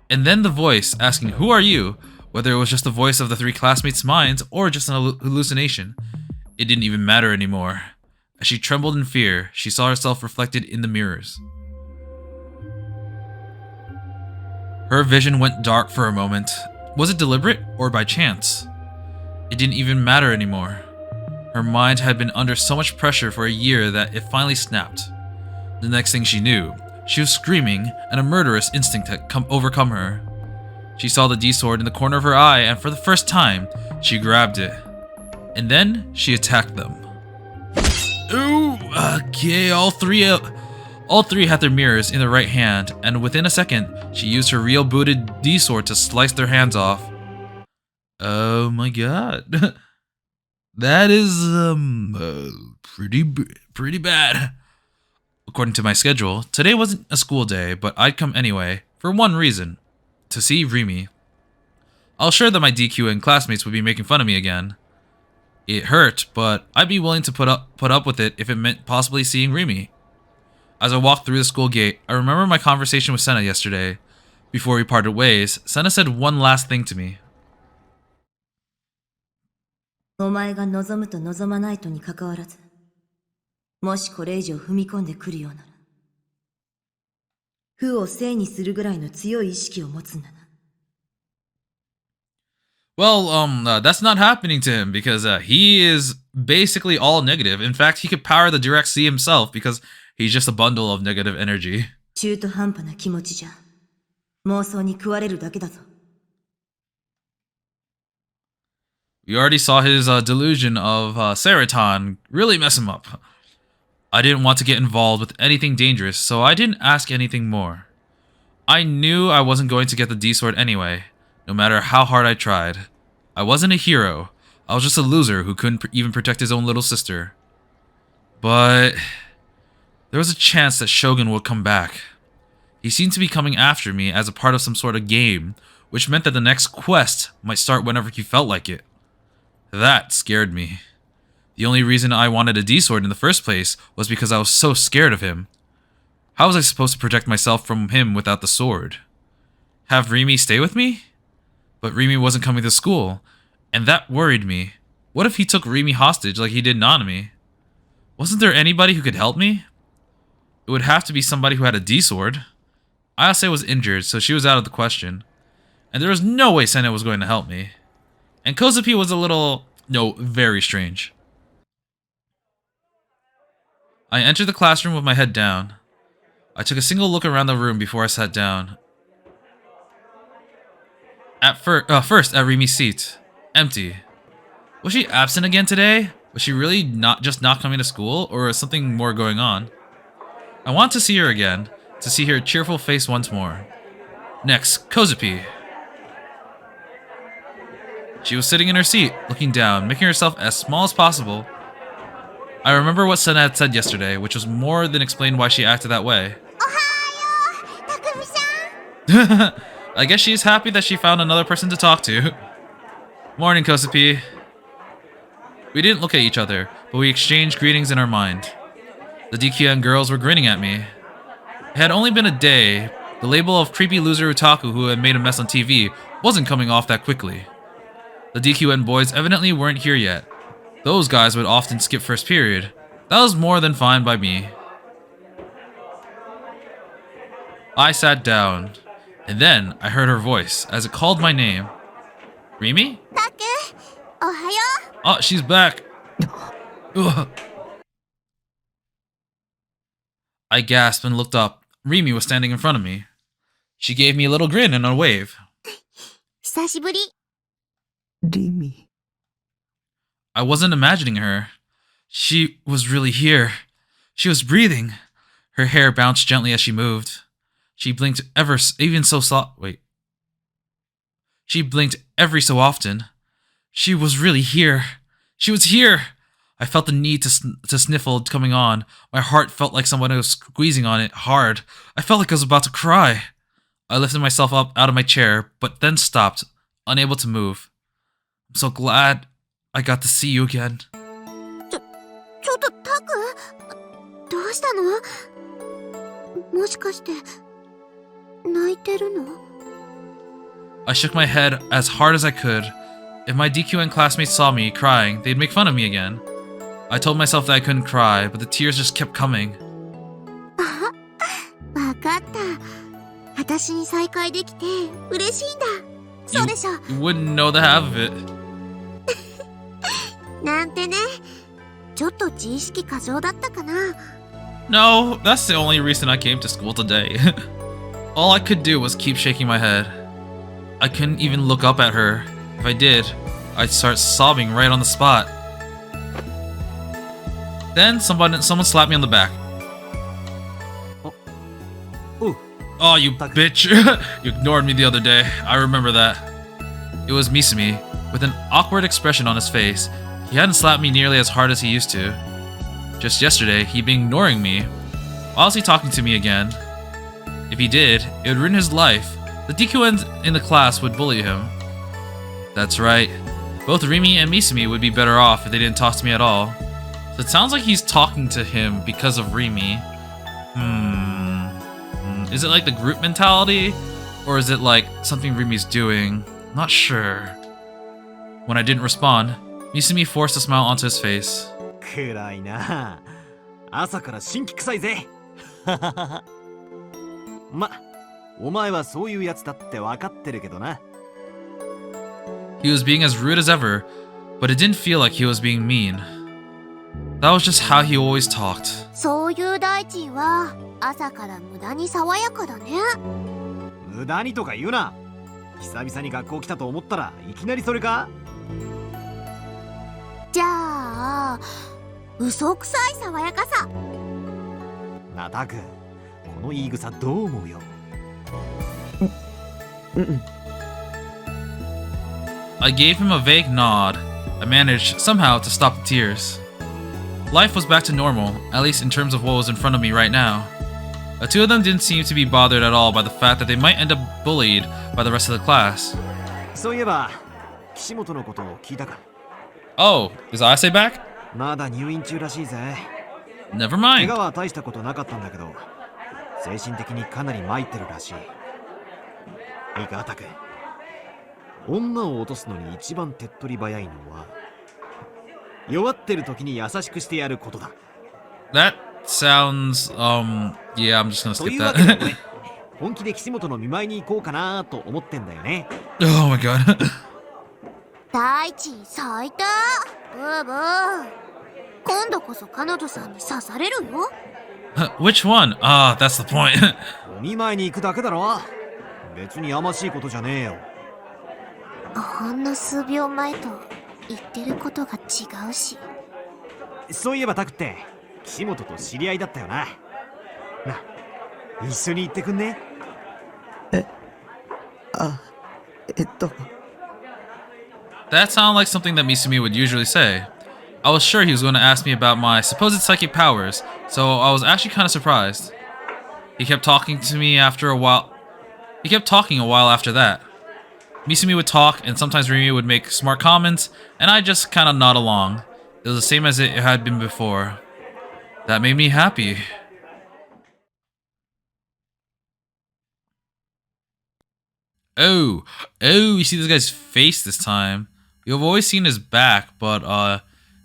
And then the voice asking, "Who are you?" Whether it was just the voice of the 3 classmates' minds or just an hallucination, it didn't even matter anymore. As she trembled in fear, she saw herself reflected in the mirrors. Her vision went dark for a moment. Was it deliberate or by chance? It didn't even matter anymore. Her mind had been under so much pressure for a year that it finally snapped. The next thing she knew, she was screaming and a murderous instinct had overcome her. She saw the D-sword in the corner of her eye and for the first time, she grabbed it. And then she attacked them. Ooh, okay, all three had their mirrors in their right hand, and within a second, she used her real booted D-sword to slice their hands off. Oh my god. That is, pretty bad. According to my schedule, today wasn't a school day, but I'd come anyway, for one reason. To see Rimi. I was sure that my DQ and classmates would be making fun of me again. It hurt, but I'd be willing to put up with it if it meant possibly seeing Rimi. As I walked through the school gate, I remember my conversation with Senna yesterday. Before we parted ways, Senna said one last thing to me. お前が望むと望まないとに関わらず、もしこれ以上踏み込んでくるようなら、負を正にするぐらいの強い意識を持つんだな。Well, that's not happening to him because he is basically all negative. In fact, he could power the direct C himself because he's just a bundle of negative energy. 中途半端な気持ちじゃ、妄想に食われるだけだぞ。We already saw his delusion of Seraton really mess him up. I didn't want to get involved with anything dangerous, so I didn't ask anything more. I knew I wasn't going to get the D-sword anyway, no matter how hard I tried. I wasn't a hero. I was just a loser who couldn't even protect his own little sister. But there was a chance that Shogun would come back. He seemed to be coming after me as a part of some sort of game, which meant that the next quest might start whenever he felt like it. That scared me. The only reason I wanted a D-sword in the first place was because I was so scared of him. How was I supposed to protect myself from him without the sword? Have Rimi stay with me? But Rimi wasn't coming to school, and that worried me. What if he took Rimi hostage like he did Nanami? Wasn't there anybody who could help me? It would have to be somebody who had a D-sword. Ayase was injured, so she was out of the question. And there was no way Senna was going to help me. And Kozupi was very strange. I entered the classroom with my head down. I took a single look around the room before I sat down. First at Rimi's seat. Empty. Was she absent again today? Was she really not coming to school, or is something more going on? I want to see her again, to see her cheerful face once more. Next, Kozupi. She was sitting in her seat, looking down, making herself as small as possible. I remember what Senna had said yesterday, which was more than explained why she acted that way. Ohayo, Takumi-san. I guess she's happy that she found another person to talk to. Morning, Kosupi. We didn't look at each other, but we exchanged greetings in our mind. The DQN girls were grinning at me. It had only been a day. The label of creepy loser otaku who had made a mess on TV wasn't coming off that quickly. The DQN boys evidently weren't here yet. Those guys would often skip first period. That was more than fine by me. I sat down, and then I heard her voice as it called my name. Rimi? Taku, ohayo. Oh, she's back. Ugh. I gasped and looked up. Rimi was standing in front of me. She gave me a little grin and a wave. 久しぶり。リミ。 I wasn't imagining her. She was really here. She was breathing. Her hair bounced gently as she moved. She blinked She blinked every so often. She was really here. She was here. I felt the need to sniffle coming on. My heart felt like someone was squeezing on it hard. I felt like I was about to cry. I lifted myself up out of my chair, but then stopped, unable to move. I'm so glad I got to see you again. ちょっとタク、どうしたの？もしかして泣いてるの？ I shook my head as hard as I could. If my DQN classmates saw me crying, they'd make fun of me again. I told myself that I couldn't cry, but the tears just kept coming. わかった。私に再会できて嬉しいんだ。そうでしょ。You wouldn't know the half of it. なんてね。ちょっと自意識過剰だったかな。No, that's the only reason I came to school today. All I could do was keep shaking my head. I couldn't even look up at her. If I did, I'd start sobbing right on the spot. Then someone slapped me on the back. Oh, you bitch. You ignored me the other day. I remember that. It was Misumi, with an awkward expression on his face. He hadn't slapped me nearly as hard as he used to. Just yesterday, he'd been ignoring me. Why was he talking to me again? If he did, it would ruin his life. The DQNs in the class would bully him. That's right. Both Rimi and Misumi would be better off if they didn't talk to me at all. So it sounds like he's talking to him because of Rimi. Is it like the group mentality? Or is it like something Rimi's doing? Not sure. When I didn't respond, Misumi forced a smile onto his face. 暗いな。朝から新規臭いぜ。ま、お前はそういうやつだって分かってるけどな。He was being as rude as ever, but it didn't feel like he was being mean. That was just how he always talked. そういう大地は朝から無駄に爽やかだね。無駄にとか言うな。久々に学校来たと思ったらいきなりそれか？じゃあ、嘘くさい爽やかさ。なたく、この言い草どう思うよ。I gave him a vague nod. I managed, somehow, to stop the tears. Life was back to normal, at least in terms of what was in front of me right now. The two of them didn't seem to be bothered at all by the fact that they might end up bullied by the rest of the class. そういえば、岸本のことを聞いたか？ Oh, is Ayase back? まだ入院中らしいぜ。Never 怪我 mind. は大したことなかったんだけど、精神的にかなり参ってるらしい。いいか、タク。女を落とすのに一番手っ取り早いのは、弱ってる時に優しくしてやることだ。That sounds, yeah, I'm just gonna とい skip うわけで that. 俺、本気で岸本の見舞いに行こうかなと思ってんだよね。Oh my god. 大地最低。ブーブー。今度こそ彼女さんに刺されるよ。Which one? Ah, that's the point. お見舞いに行くだけだろ。別にやましいことじゃねえよ。ほんの数秒前と言ってることが違うし。そういえばタクって岸本と知り合いだったよな。な、一緒に行ってくんね？あ、That sounded like something that Misumi would usually say. I was sure he was going to ask me about my supposed psychic powers, so I was actually kind of surprised. He kept talking to me after a while. He kept talking a while after that. Misumi would talk, and sometimes Rimi would make smart comments, and I just kind of nod along. It was the same as it had been before. That made me happy. Oh, you see this guy's face this time. You've always seen his back, but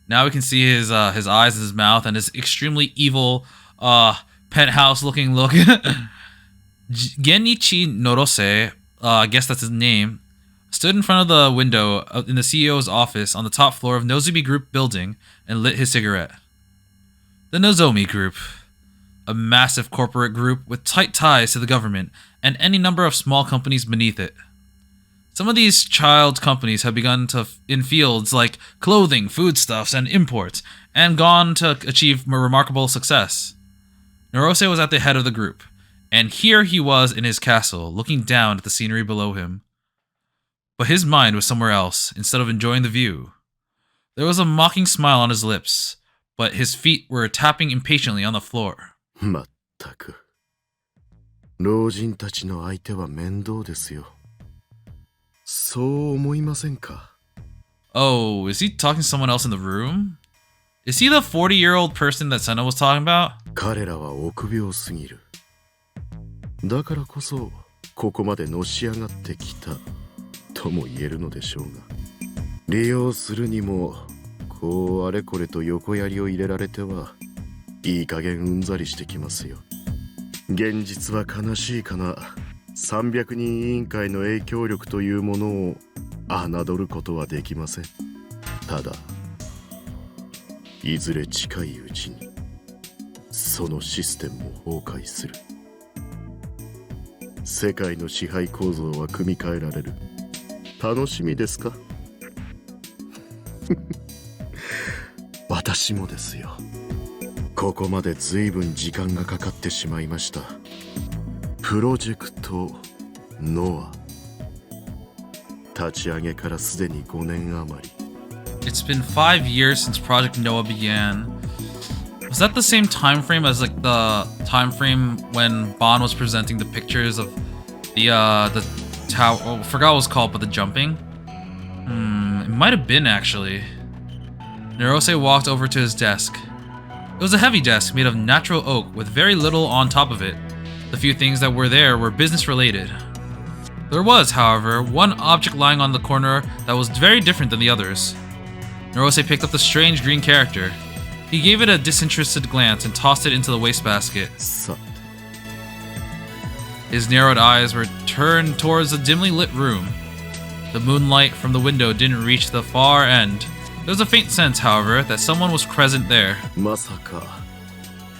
now we can see his eyes and his mouth and his extremely evil penthouse looking look. Genichi Norose, I guess that's his name, stood in front of the window in the CEO's office on the top floor of Nozomi Group building and lit his cigarette. The Nozomi Group, a massive corporate group with tight ties to the government and any number of small companies beneath it. Some of these child companies have begun in fields like clothing, foodstuffs, and imports, and gone to achieve remarkable success. Norose was at the head of the group, and here he was in his castle, looking down at the scenery below him. But his mind was somewhere else, instead of enjoying the view. There was a mocking smile on his lips, but his feet were tapping impatiently on the floor. まったく老人たちの相手は面倒ですよ。そう思いませんか？ Oh, is he talking to someone else in the room? Is he the 40-year-old person that Senna was talking about? 彼らは臆病すぎる。だからこそここまでのし上がってきたとも言えるのでしょうが、利用するにもこうあれこれと横槍を入れられてはいい加減うんざりしてきますよ。現実は悲しいかな。300人委員会の影響力というものを侮ることはできません。ただいずれ近いうちにそのシステムも崩壊する。世界の支配構造は組み替えられる。楽しみですか？私もですよ。ここまで随分時間がかかってしまいました。プロジェクトノア立ち上げからすでに5年余り。 It's been 5 years since Project Noah began. Was that the same time frame as like the time frame when Bond was presenting the pictures of the tower? Oh, I forgot what it was called, but the jumping. It might have been actually. Narose walked over to his desk. It was a heavy desk made of natural oak with very little on top of it. The few things that were there were business related. There was, however, one object lying on the corner that was very different than the others. Narose picked up the strange green character. He gave it a disinterested glance and tossed it into the wastebasket. His narrowed eyes were turned towards the dimly lit room. The moonlight from the window didn't reach the far end. There was a faint sense, however, that someone was present there. まさか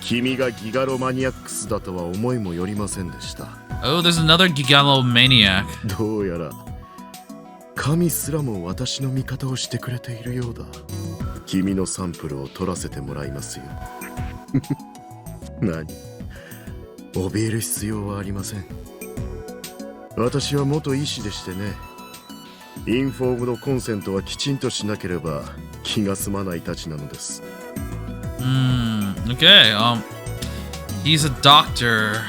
君がギガロマニアックスだとは思いもよりませんでした。 Oh, there's another Gigalomaniac. どうやら神すらも私の味方をしてくれているようだ。君のサンプルを取らせてもらいますよ。何？怯える必要はありません。私は元医師でしてね。インフォームのコンセントはきちんとしなければ気が済まないたちなのです。Okay, he's a doctor.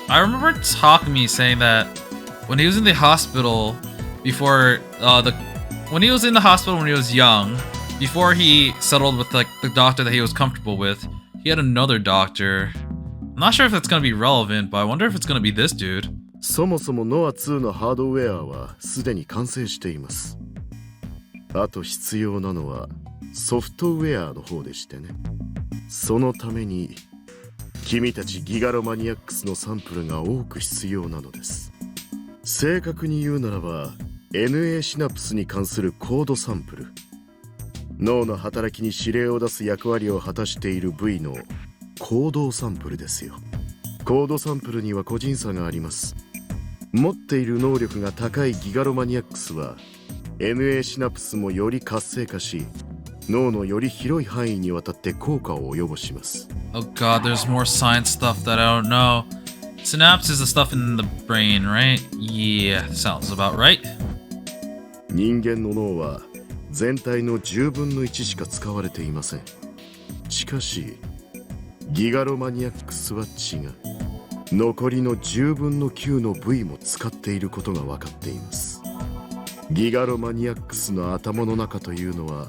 I remember Takumi saying that when he was in the hospital before when he was in the hospital when he was young, before he settled with like the doctor that he was comfortable with, he had another doctor. I'm not sure if that's gonna be relevant, but I wonder if it's gonna be this dude. そもそもノア2のハードウェアはすでに完成しています。あと必要なのはソフトウェアの方でしてね。そのために君たちギガロマニアックスのサンプルが多く必要なのです。正確に言うならば NA シナプスに関するコードサンプル、脳の働きに指令を出す役割を果たしている部位の行動サンプルですよ。コードサンプルには個人差があります。持っている能力が高いギガロマニアックスは NA シナプスもより活性化し、脳のより広い範囲にわたって効果を及ぼします。Oh god, there's more science stuff that I don't know. Synapse is the stuff in the brain, right? Yeah, sounds about right. 人間の脳は全体の10分の1しか使われていません。しかし、ギガロマニアックスは違う。残りの10分の9の部位も使っていることが分かっています。ギガロマニアックスの頭の中というのは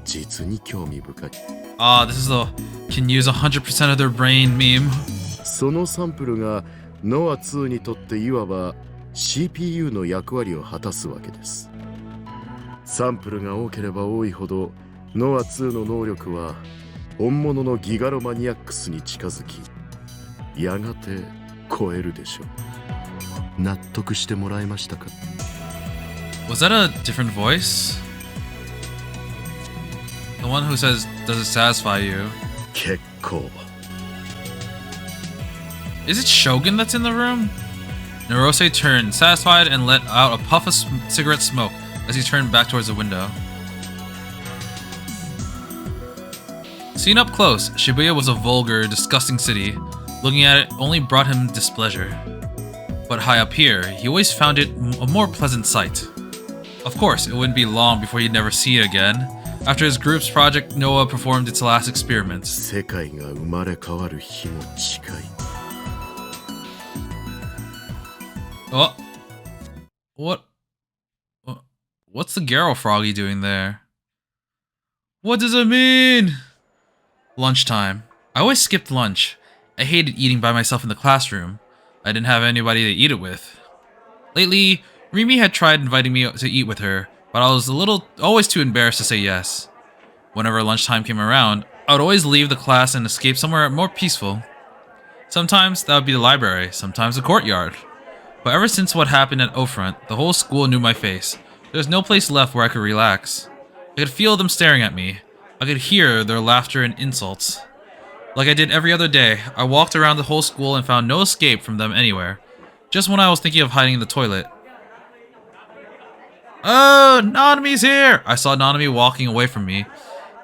実に興味深い。Ah, this is the can use 100% of their brain meme. そのサンプルがノア2にとっていわば CPU の役割を果たすわけです。サンプルが多ければ多いほどノア2の能力は本物のギガロマニアックスに近づき、やがて超えるでしょう。納得してもらえましたか？ Was that a different voice? The one who says, "Does it satisfy you?" 結構。Is it Shogun that's in the room? Narose turned, satisfied, and let out a puff of cigarette smoke as he turned back towards the window. Seen up close, Shibuya was a vulgar, disgusting city. Looking at it only brought him displeasure. But high up here, he always found it a more pleasant sight. Of course, it wouldn't be long before he'd never see it again. After his group's project, Noah performed its last experiments. 世界が生まれ変わる日も近い。Oh. What's the Garrow Froggy doing there? What does it mean? Lunchtime. I always skipped lunch. I hated eating by myself in the classroom. I didn't have anybody to eat it with. Lately, Rimi had tried inviting me to eat with her, but I was always too embarrassed to say yes. Whenever lunchtime came around, I would always leave the class and escape somewhere more peaceful. Sometimes that would be the library, sometimes the courtyard. But ever since what happened at O-Front, the whole school knew my face. There was no place left where I could relax. I could feel them staring at me. I could hear their laughter and insults. Like I did every other day, I walked around the whole school and found no escape from them anywhere. Just when I was thinking of hiding in the toilet. Oh, Nanami's here! I saw Nanami walking away from me,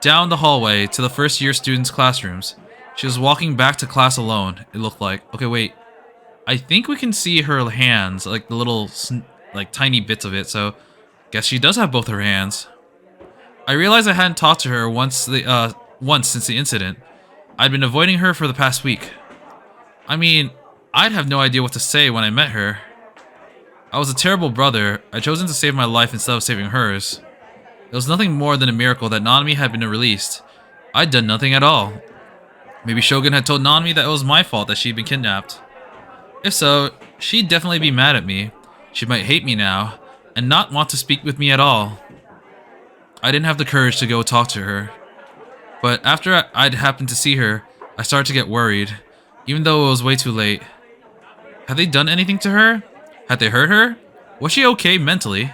down the hallway to the first year students' classrooms. She was walking back to class alone, it looked like. Okay, wait. I think we can see her hands, like the little, tiny bits of it, so guess she does have both her hands. I realized I hadn't talked to her once since the incident. I'd been avoiding her for the past week. I mean, I'd have no idea what to say when I met her. I was a terrible brother. I'd chosen to save my life instead of saving hers. It was nothing more than a miracle that Nanami had been released. I'd done nothing at all. Maybe Shogun had told Nanami that it was my fault that she'd been kidnapped. If so, she'd definitely be mad at me. She might hate me now, and not want to speak with me at all. I didn't have the courage to go talk to her. But after I'd happened to see her, I started to get worried, even though it was way too late. Had they done anything to her? Had they hurt her? Was she okay mentally?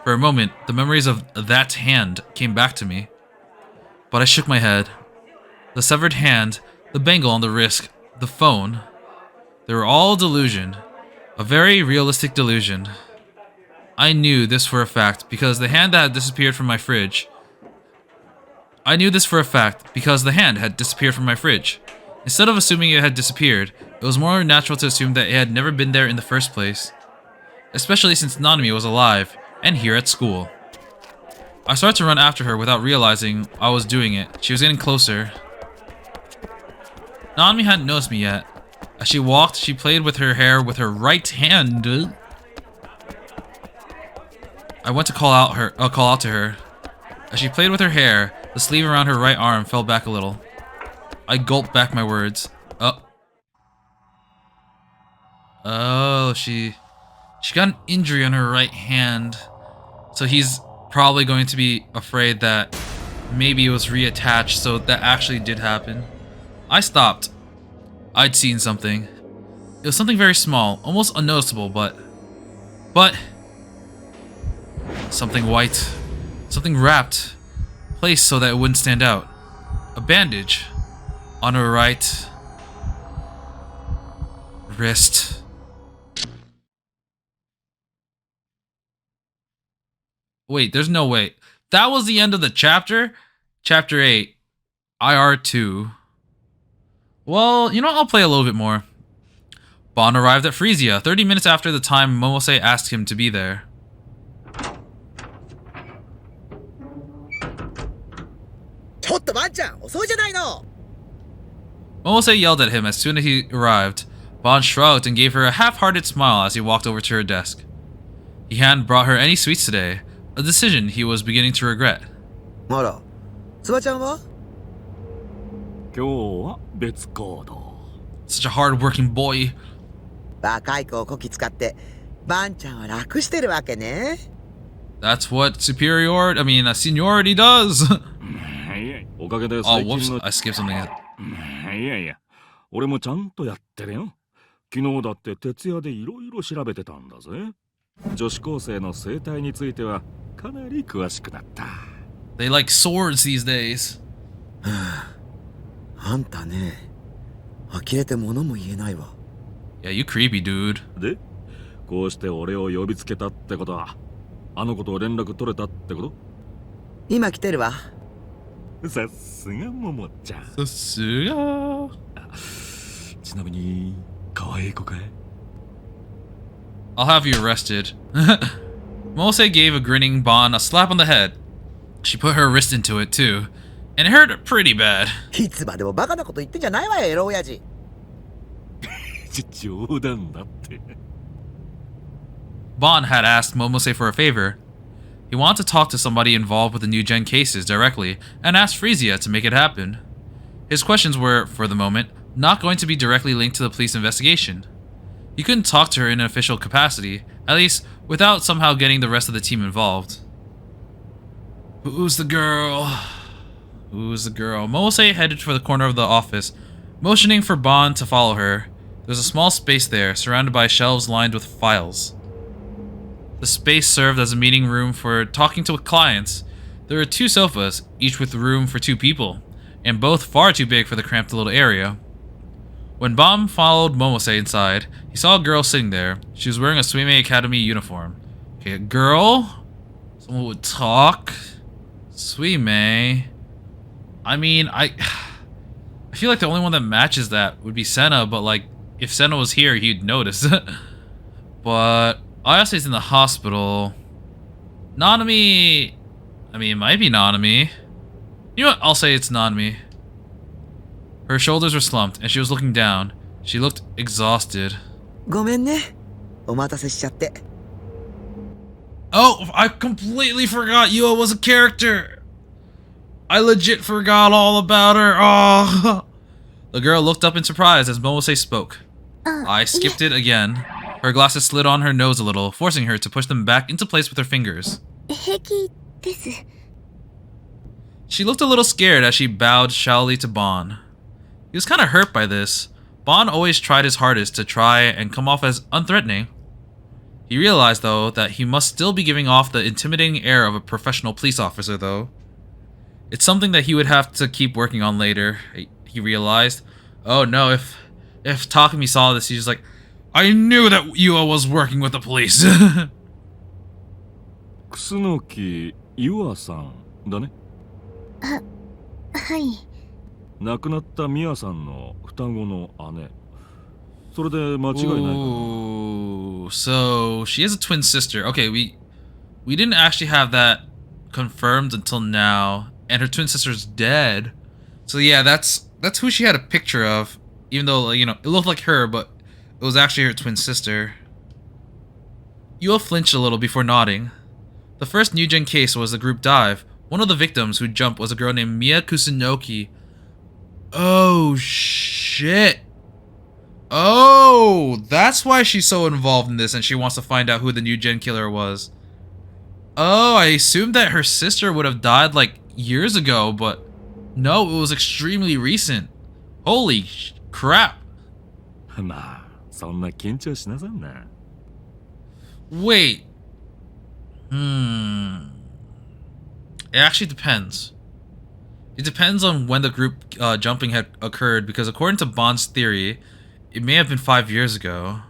For a moment, the memories of that hand came back to me. But I shook my head. The severed hand, the bangle on the wrist, the phone. They were all delusion. A very realistic delusion. I knew this for a fact because the hand that had disappeared from my fridge. Instead of assuming it had disappeared, it was more natural to assume that it had never been there in the first place. Especially since Nanami was alive, and here at school. I started to run after her without realizing I was doing it. She was getting closer. Nanami hadn't noticed me yet. As she walked, she played with her hair with her right hand. I went to call out to her. As she played with her hair, the sleeve around her right arm fell back a little. I gulped back my words. Oh, she got an injury on her right hand. So he's probably going to be afraid that maybe it was reattached, so that actually did happen. I stopped. I'd seen something. It was something very small, almost unnoticeable, but something white, something wrapped, placed so that it wouldn't stand out. A bandage on her right wrist. Wait, there's no way. That was the end of the chapter? Chapter 8. IR2. Well, you know, I'll play a little bit more. Bon arrived at Frisia 30 minutes after the time Momose asked him to be there. Momose yelled at him as soon as he arrived. Bon shrugged and gave her a half-hearted smile as he walked over to her desk. He hadn't brought her any sweets today, a decision he was beginning to regret. あら、つばちゃんは？今日は別行動。 Such a hard-working boy. 若い子をこき使って、ばんちゃんは楽してるわけね。That's what seniority does. いやおかげで Oh, 最近 whoops, の I skipped something. いやいや、俺もちゃんとやってるよ。昨日だって徹夜でいろいろ調べてたんだぜ。女子高生の生態についてはかなり詳しくなった。They like swords these days. あんたね、呆れて物も言えないわ。Yeah, you creepy, dude. で、こうして俺を呼びつけたってことは、あの子と連絡取れたってこと？今来てるわ。さすがももちゃん。さすが。ちなみに、可愛い子かい？ I'll have you arrested. Mose gave a grinning Bon a slap on the head. She put her wrist into it too, and it hurt pretty bad. いつまでもバカなこと言ってんじゃないわよ、エロ親父。冗談だって。Bon had asked Momose for a favor. He wanted to talk to somebody involved with the new gen cases directly and asked Frisia to make it happen. His questions were, for the moment, not going to be directly linked to the police investigation. He couldn't talk to her in an official capacity, at least without somehow getting the rest of the team involved. Who's the girl? Who's the girl? Momose headed for the corner of the office, motioning for Bon to follow her. There's a small space there, surrounded by shelves lined with files. The space served as a meeting room for talking to clients. There were 2 sofas, each with room for 2 people, and both far too big for the cramped little area. When Bon followed Momose inside, he saw a girl sitting there. She was wearing a Suime Academy uniform. Okay, a girl? Someone would talk? Suime? I mean, I feel like the only one that matches that would be Senna, but like, if Senna was here, he'd notice. But Ayase's in the hospital. Nanami... I mean, it might be Nanami. You know what? I'll say it's Nanami. Her shoulders were slumped, and she was looking down. She looked exhausted. ごめんね。お待たせしちゃって。Oh, I completely forgot Yua was a character. I legit forgot all about her. Oh. The girl looked up in surprise as Momose spoke. I skipped it again. Her glasses slid on her nose a little, forcing her to push them back into place with her fingers. 平気です。 She looked a little scared as she bowed shallowly to Bon. He was kind of hurt by this. Bon always tried his hardest to try and come off as unthreatening. He realized, though, that he must still be giving off the intimidating air of a professional police officer, though. It's something that he would have to keep working on later, he realized. Oh no, if Takumi saw this, he's just like, I knew that Yua was working with the police. 楠木優愛さんだね。はい。亡くなった美愛さんの双子の姉。それで間違いないかな。 Ooh, so she has a twin sister. Okay, we didn't actually have that confirmed until now, and her twin sister's dead. So yeah, that's who she had a picture of, even though, you know, it looked like her, but it was actually her twin sister. Yua flinched a little before nodding. The first new gen case was the group dive. One of the victims who jumped was a girl named Mia Kusunoki. Oh shit. Oh, that's why she's so involved in this and she wants to find out who the new gen killer was. Oh, I assumed that her sister would have died like years ago, but no, it was extremely recent. Holy crap. まあ、そんな緊張しなさんな。 Wait. It actually depends. It depends on when the group jumping had occurred, because according to Bond's theory, it may have been 5 years ago.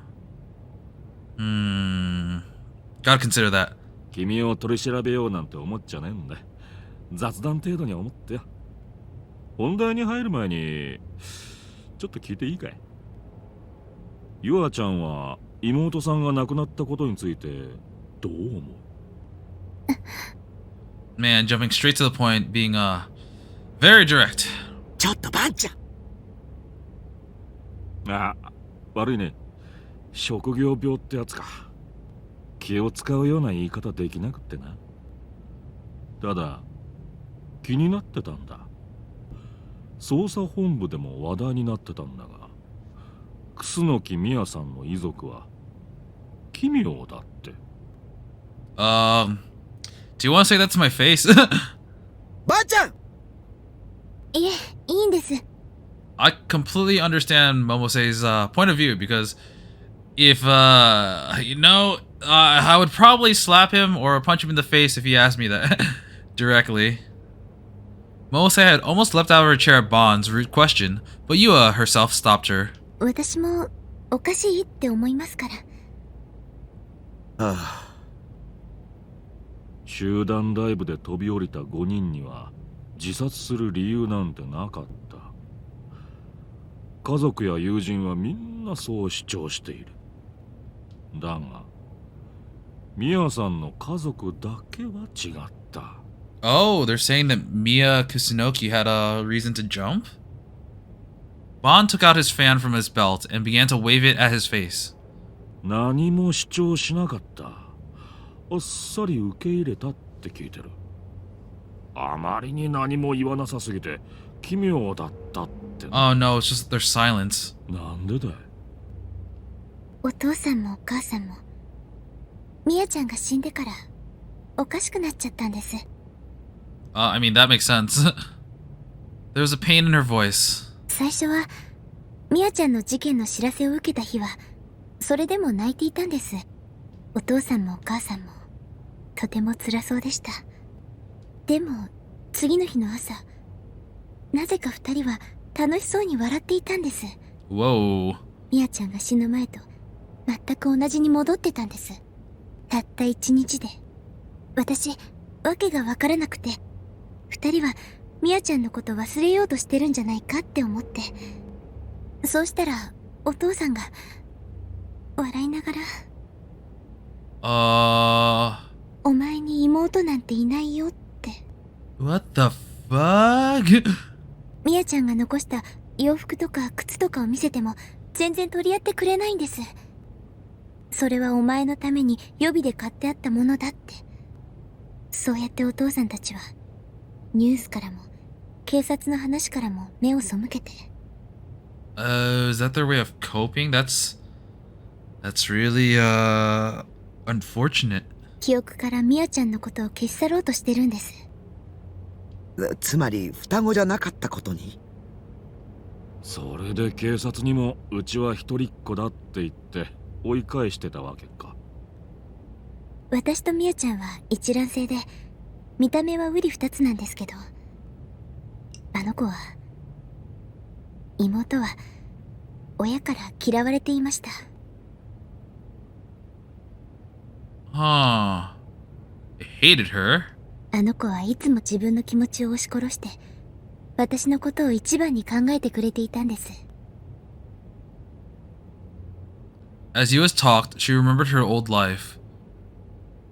Gotta consider that. 君を取り調べようなんて思っちゃねえんだ。雑談程度に思ってよ。本題に入る前にちょっと聞いていいかい？ゆあちゃんは妹さんが亡くなったことについてどう思う？ Man, jumping straight to the point, being very direct. ちょっとバンちゃん。あ、悪いね。職業病ってやつか。気を使うような言い方できなくってな。ただ気になってたんだ。捜査本部でも話題になってたんだが、楠木美也さんの遺族は奇妙だって。Do you want to say that to my face? ばんちゃん。いえ、いいんです。 I completely understand Momose's point of view because if I would probably slap him or punch him in the face if he asked me that directly. Momose had almost leapt out of her chair at Bond's rude question, but Yua herself stopped her. 私もおかしいって思いますから。ああ。集団ライブで飛び降りた5人には自殺する理由なんてなかった。家族や友人はみんなそう主張している。だがミヤさんの家族だけは違った。Oh, they're saying that Miya Kusunoki had a reason to jump? Bond took out his fan from his belt and began to wave it at his face. 何も主張しなかった。あっさり受け入れたって聞いてる。あまりに何も言わなさすぎて奇妙だったってな。Oh no, it's just their silence. なんでだい？お父さんもお母さんもみやちゃんが死んでからおかしくなっちゃったんです。I mean, that makes sense. There was a pain in her voice. 最初はみやちゃんの事件の知らせを受けた日はそれでも泣いていたんです。お父さんもお母さんもとても辛そうでした。でも次の日の朝、なぜか二人は楽しそうに笑っていたんです。 Whoa. みやちゃんが死ぬ前と全く同じに戻ってたんです。たった一日で。私わけがわからなくて、二人はみやちゃんのこと忘れようとしてるんじゃないかって思って。そうしたらお父さんが笑いながら、お前に妹なんていないよって。 What the fuck? みやちゃんが残した洋服とか靴とかを見せても全然取り合ってくれないんです。それはお前のために予備で買ってあったものだって。そうやってお父さんたちはニュースからも警察の話からも目を背けて。Is that their way of coping? That's really unfortunate. 記憶からみやちゃんのことを消し去ろうとしてるんです。つまり双子じゃなかったことに。それで警察にもうちは一人っ子だって言って追い返してたわけか。私とみやちゃんは一卵性で見た目は瓜二つなんですけど、あの子は、妹は親から嫌われていました。Huh. They hated her. あの子はいつも自分の気持ちを押し殺して私のことを一番に考えてくれていたんです。 As Yuas talked, she remembered her old life.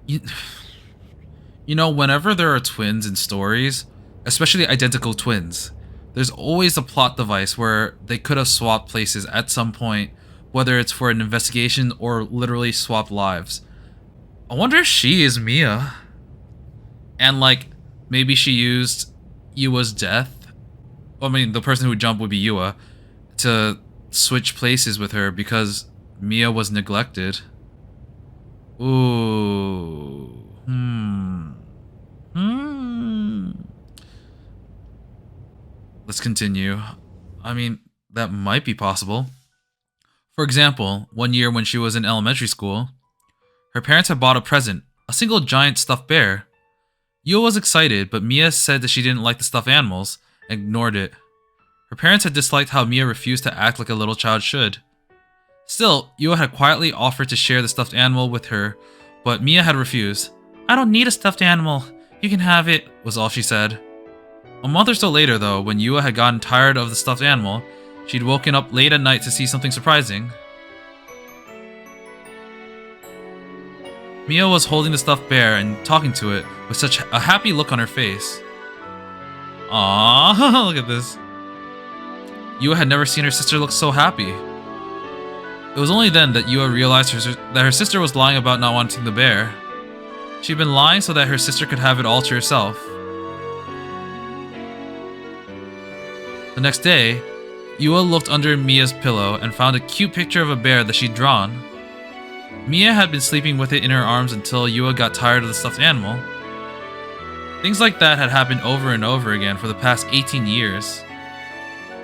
You know, whenever there are twins in stories, especially identical twins, there's always a plot device where they could have swapped places at some point, whether it's for an investigation or literally swapped lives. I wonder if she is Mia. And like, maybe she used Yua's death. I mean, the person who would jump would be Yua, to switch places with her because Mia was neglected. Ooh. Let's continue. I mean, that might be possible. For example, one year when she was in elementary school, her parents had bought a present, a single giant stuffed bear. Yua was excited, but Mia said that she didn't like the stuffed animals and ignored it. Her parents had disliked how Mia refused to act like a little child should. Still, Yua had quietly offered to share the stuffed animal with her, but Mia had refused. I don't need a stuffed animal. You can have it, was all she said. A month or so later, though, when Yua had gotten tired of the stuffed animal, she'd woken up late at night to see something surprising. Mia was holding the stuffed bear and talking to it with such a happy look on her face. Aww, look at this. Yua had never seen her sister look so happy. It was only then that Yua realized that her sister was lying about not wanting the bear. She'd been lying so that her sister could have it all to herself. The next day, Yua looked under Mia's pillow and found a cute picture of a bear that she'd drawn. Mia had been sleeping with it in her arms until Yua got tired of the stuffed animal. Things like that had happened over and over again for the past 18 years.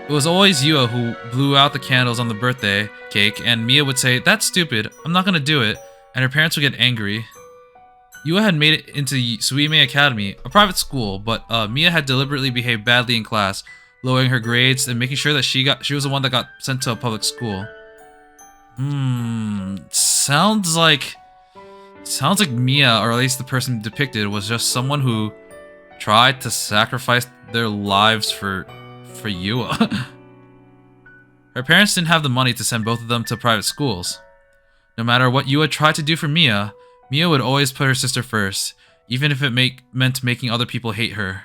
It was always Yua who blew out the candles on the birthday cake, and Mia would say, "That's stupid, I'm not gonna do it," and her parents would get angry. Yua had made it into Suime Academy, a private school, but Mia had deliberately behaved badly in class, lowering her grades and making sure that she was the one that got sent to a public school. Sounds like Mia, or at least the person depicted, was just someone who tried to sacrifice their lives for Yua. Her parents didn't have the money to send both of them to private schools. No matter what Yua tried to do for Mia, Mia would always put her sister first, even if it meant making other people hate her.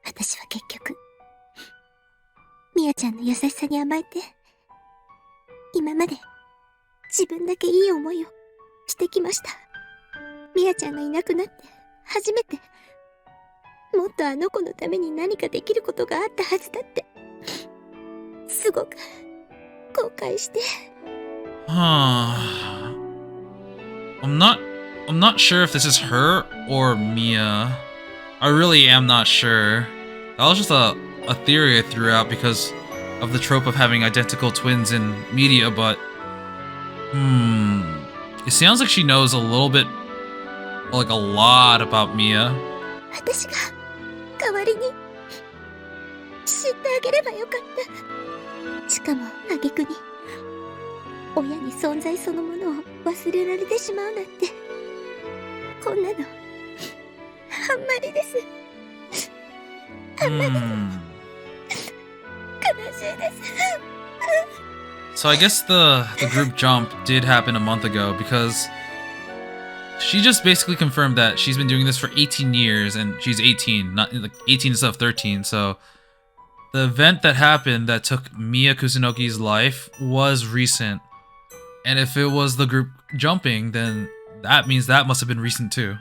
私は結局ミヤちゃんの優しさに甘えて今まで自分だけいい思いをしてきました。ミヤちゃんがいなくなって初めてもっとあの子のために何かできることがあったはずだってすごく後悔して。I'm not sure if this is her or Mia. I really am not sure. That was just a theory I threw out because of the trope of having identical twins in media, but it sounds like she knows a little bit, like a lot about Mia. 私が代わりに知ってあげればよかった。しかも挙句に親に存在そのものを忘れられてしまうなんてこんなのあんまりです。あんまり悲しいです。So I guess the group jump did happen a month ago because she just basically confirmed that she's been doing this for 18 years and she's 18, not like 18 instead of 13. So the event that happened that took Mia Kusunoki's life was recent. And if it was the group jumping, then that means that must have been recent too.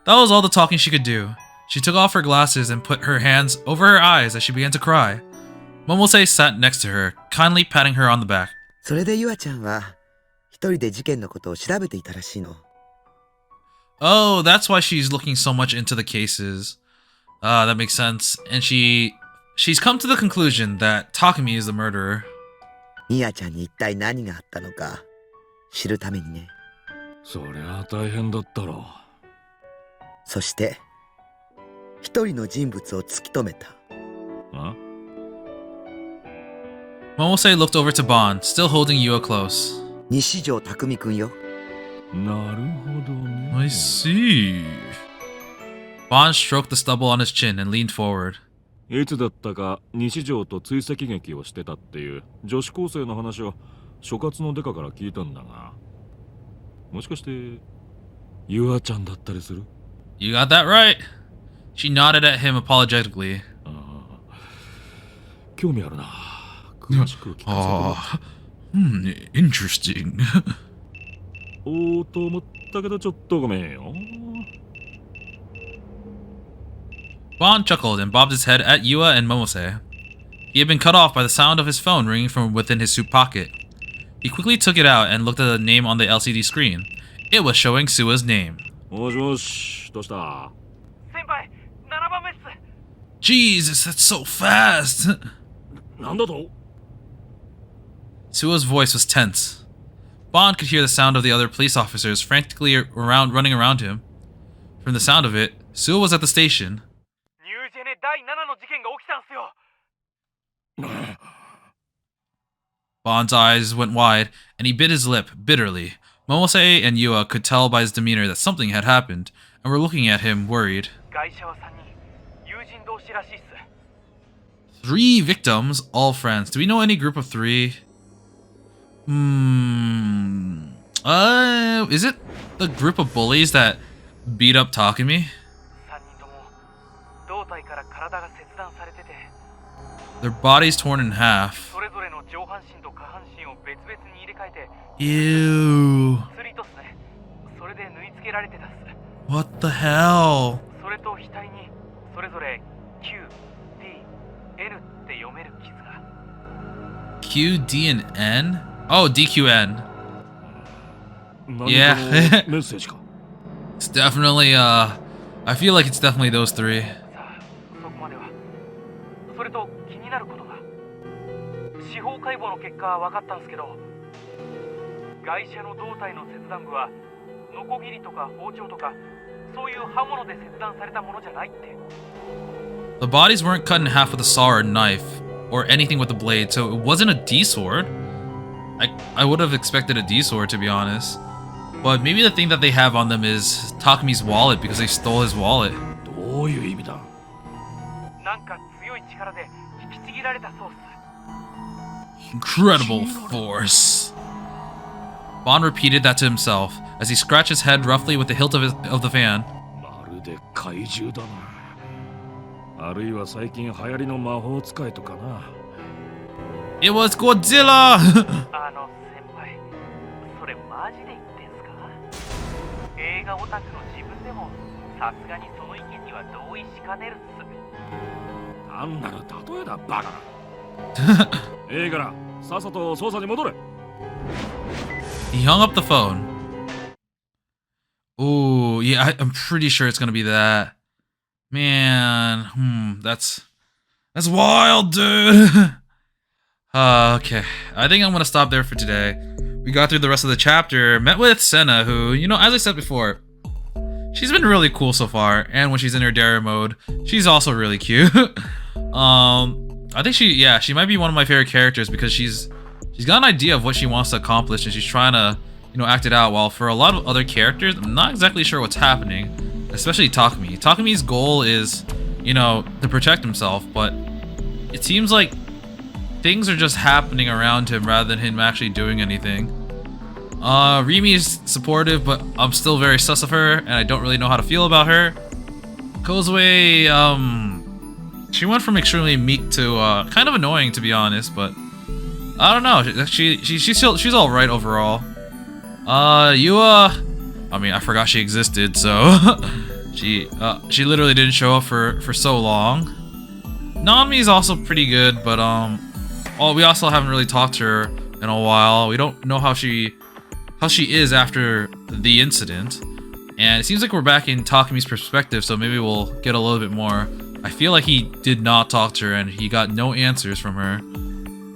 That was all the talking she could do. She took off her glasses and put her hands over her eyes as she began to cry. Momose sat next to her, kindly patting her on the back. それでゆあちゃんは一人で事件のことを調べていたらしいの。Oh, that's why she's looking so much into the cases. That makes sense. And she's come to the conclusion that Takumi is the murderer. みあちゃんに一体何があったのか知るためにね。そりゃ大変だったろ。そして一人の人物を突き止めた。あ？ Momose looked over to Bon, still holding Yua close. 西條匠くんよ。なるほどね。I see. Bon stroked the stubble on his chin and leaned forward. いつだったか西条と追跡劇をしてたっていう女子高生の話を所轄のデカから聞いたんだが、もしかしてゆあちゃんだったりする？ You got that right. She nodded at him apologetically. 興味あるな。詳しく聞かせて。Interesting. おーと思ったけどちょっとごめんよ。Bon chuckled and bobbed his head at Yua and Momose. He had been cut off by the sound of his phone ringing from within his suit pocket. He quickly took it out and looked at the name on the LCD screen. It was showing Sua's name. もしもし、どうした？先輩、7番目っす。 Jesus, that's so fast! なんだと？ Sua's voice was tense. Bond could hear the sound of the other police officers frantically running around him. From the sound of it, Sua was at the station. ニュージェネ第7の事件が起きたんすよ。Bon's eyes went wide, and he bit his lip bitterly. Momose and Yua could tell by his demeanor that something had happened, and were looking at him worried. 外車は3人友人同士らしいっす。 3 victims, all friends. Do we know any group of 3? Is it the group of bullies that beat up Takumi? 3人とも胴体から体が切断されてて、 Their bodies torn in half. それぞれの上半身と下半身を別々に入れ替えて Ew. 釣りとっすね。それで縫い付けられてたっす。 What the hell? それと額にそれぞれ Q、D、N って読める傷が。 Q, D, and N? Oh, DQN. 何 Yeah. かのメッセージか。 It's definitely, I feel like it's definitely those 3. さあ、そこまでは。それと気になることが。司法解剖の結果分かったんですけど、外車の胴体の切断部はノコギリとか包丁とかそういう刃物で切断されたものじゃないって。 The bodies weren't cut in half with a saw or a knife, or anything with a blade, so it wasn't a D-sword. I would have expected a D-sword, to be honest. But maybe the thing that they have on them is Takumi's wallet, because they stole his wallet. どういう意味だ。なんか強い力で引きちぎられたそうっす。 Incredible force. Bond repeated that to himself, as he scratched his head roughly with the hilt of the fan. まるで怪獣だな。あるいは最近流行りの魔法使いとかな。 It was Godzilla! 先輩、それマジで言ってんすか？映画オタクの自分でもさすがにその意見には同意しかねるっす。単なる例えだ、バカな。映画ら、さっさと捜査に戻れ。 He hung up the phone. Ooh, yeah, I'm pretty sure it's gonna be that. Man, that's wild, dude. Okay, I think I'm gonna stop there for today. We got through the rest of the chapter, met with Senna, who, you know, as I said before, she's been really cool so far, and when she's in her Dare mode, she's also really cute. I think she might be one of my favorite characters because she's got an idea of what she wants to accomplish, and she's trying to, you know, act it out. While for a lot of other characters, I'm not exactly sure what's happening, especially Takumi. Takumi's goal is, you know, to protect himself, but it seems like things are just happening around him rather than him actually doing anything. Rimi is supportive, but I'm still very sus of her, and I don't really know how to feel about her. Kozue, she went from extremely meek to kind of annoying, to be honest, but I don't know. She's all right overall. Yua, I mean, I forgot she existed, so she literally didn't show up for so long. Nanami's also pretty good, but we also haven't really talked to her in a while. We don't know how she is after the incident, and it seems like we're back in Takumi's perspective, so maybe we'll get a little bit more. I feel like he did not talk to her, and he got no answers from her.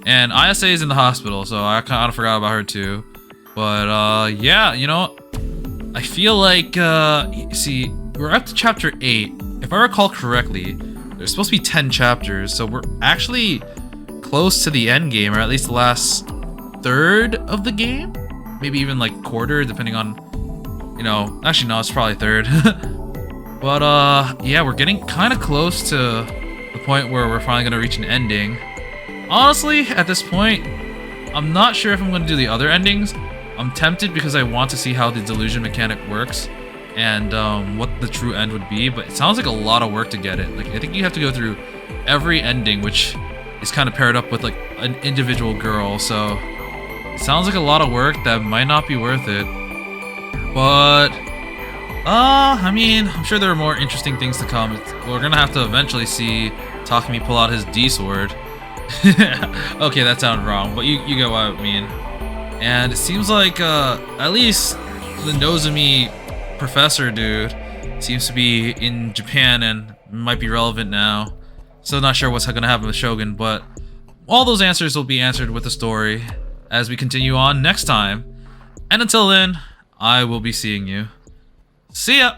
And Ayase is in the hospital, so I kind of forgot about her too. But yeah, you know, I feel like see, we're up to chapter 8. If I recall correctly, there's supposed to be 10 chapters, so we're actually close to the end game, or at least the last third of the game, maybe even like quarter, depending on, you know, actually no, it's probably third. But yeah, we're getting kind of close to the point where we're finally gonna reach an ending. Honestly, at this point, I'm not sure if I'm gonna do the other endings. I'm tempted because I want to see how the delusion mechanic works and what the true end would be, but it sounds like a lot of work to get it. Like, I think you have to go through every ending, which is kind of paired up with like an individual girl, so it sounds like a lot of work that might not be worth it. But I mean, I'm sure there are more interesting things to come. We're gonna have to eventually see Takumi pull out his D-sword. Okay, that sounded wrong, but you get what I mean. And it seems like at least the Nozomi professor dude seems to be in Japan and might be relevant now. Still not sure what's gonna happen with Shogun, but all those answers will be answered with the story as we continue on next time. And until then, I will be seeing you. See ya!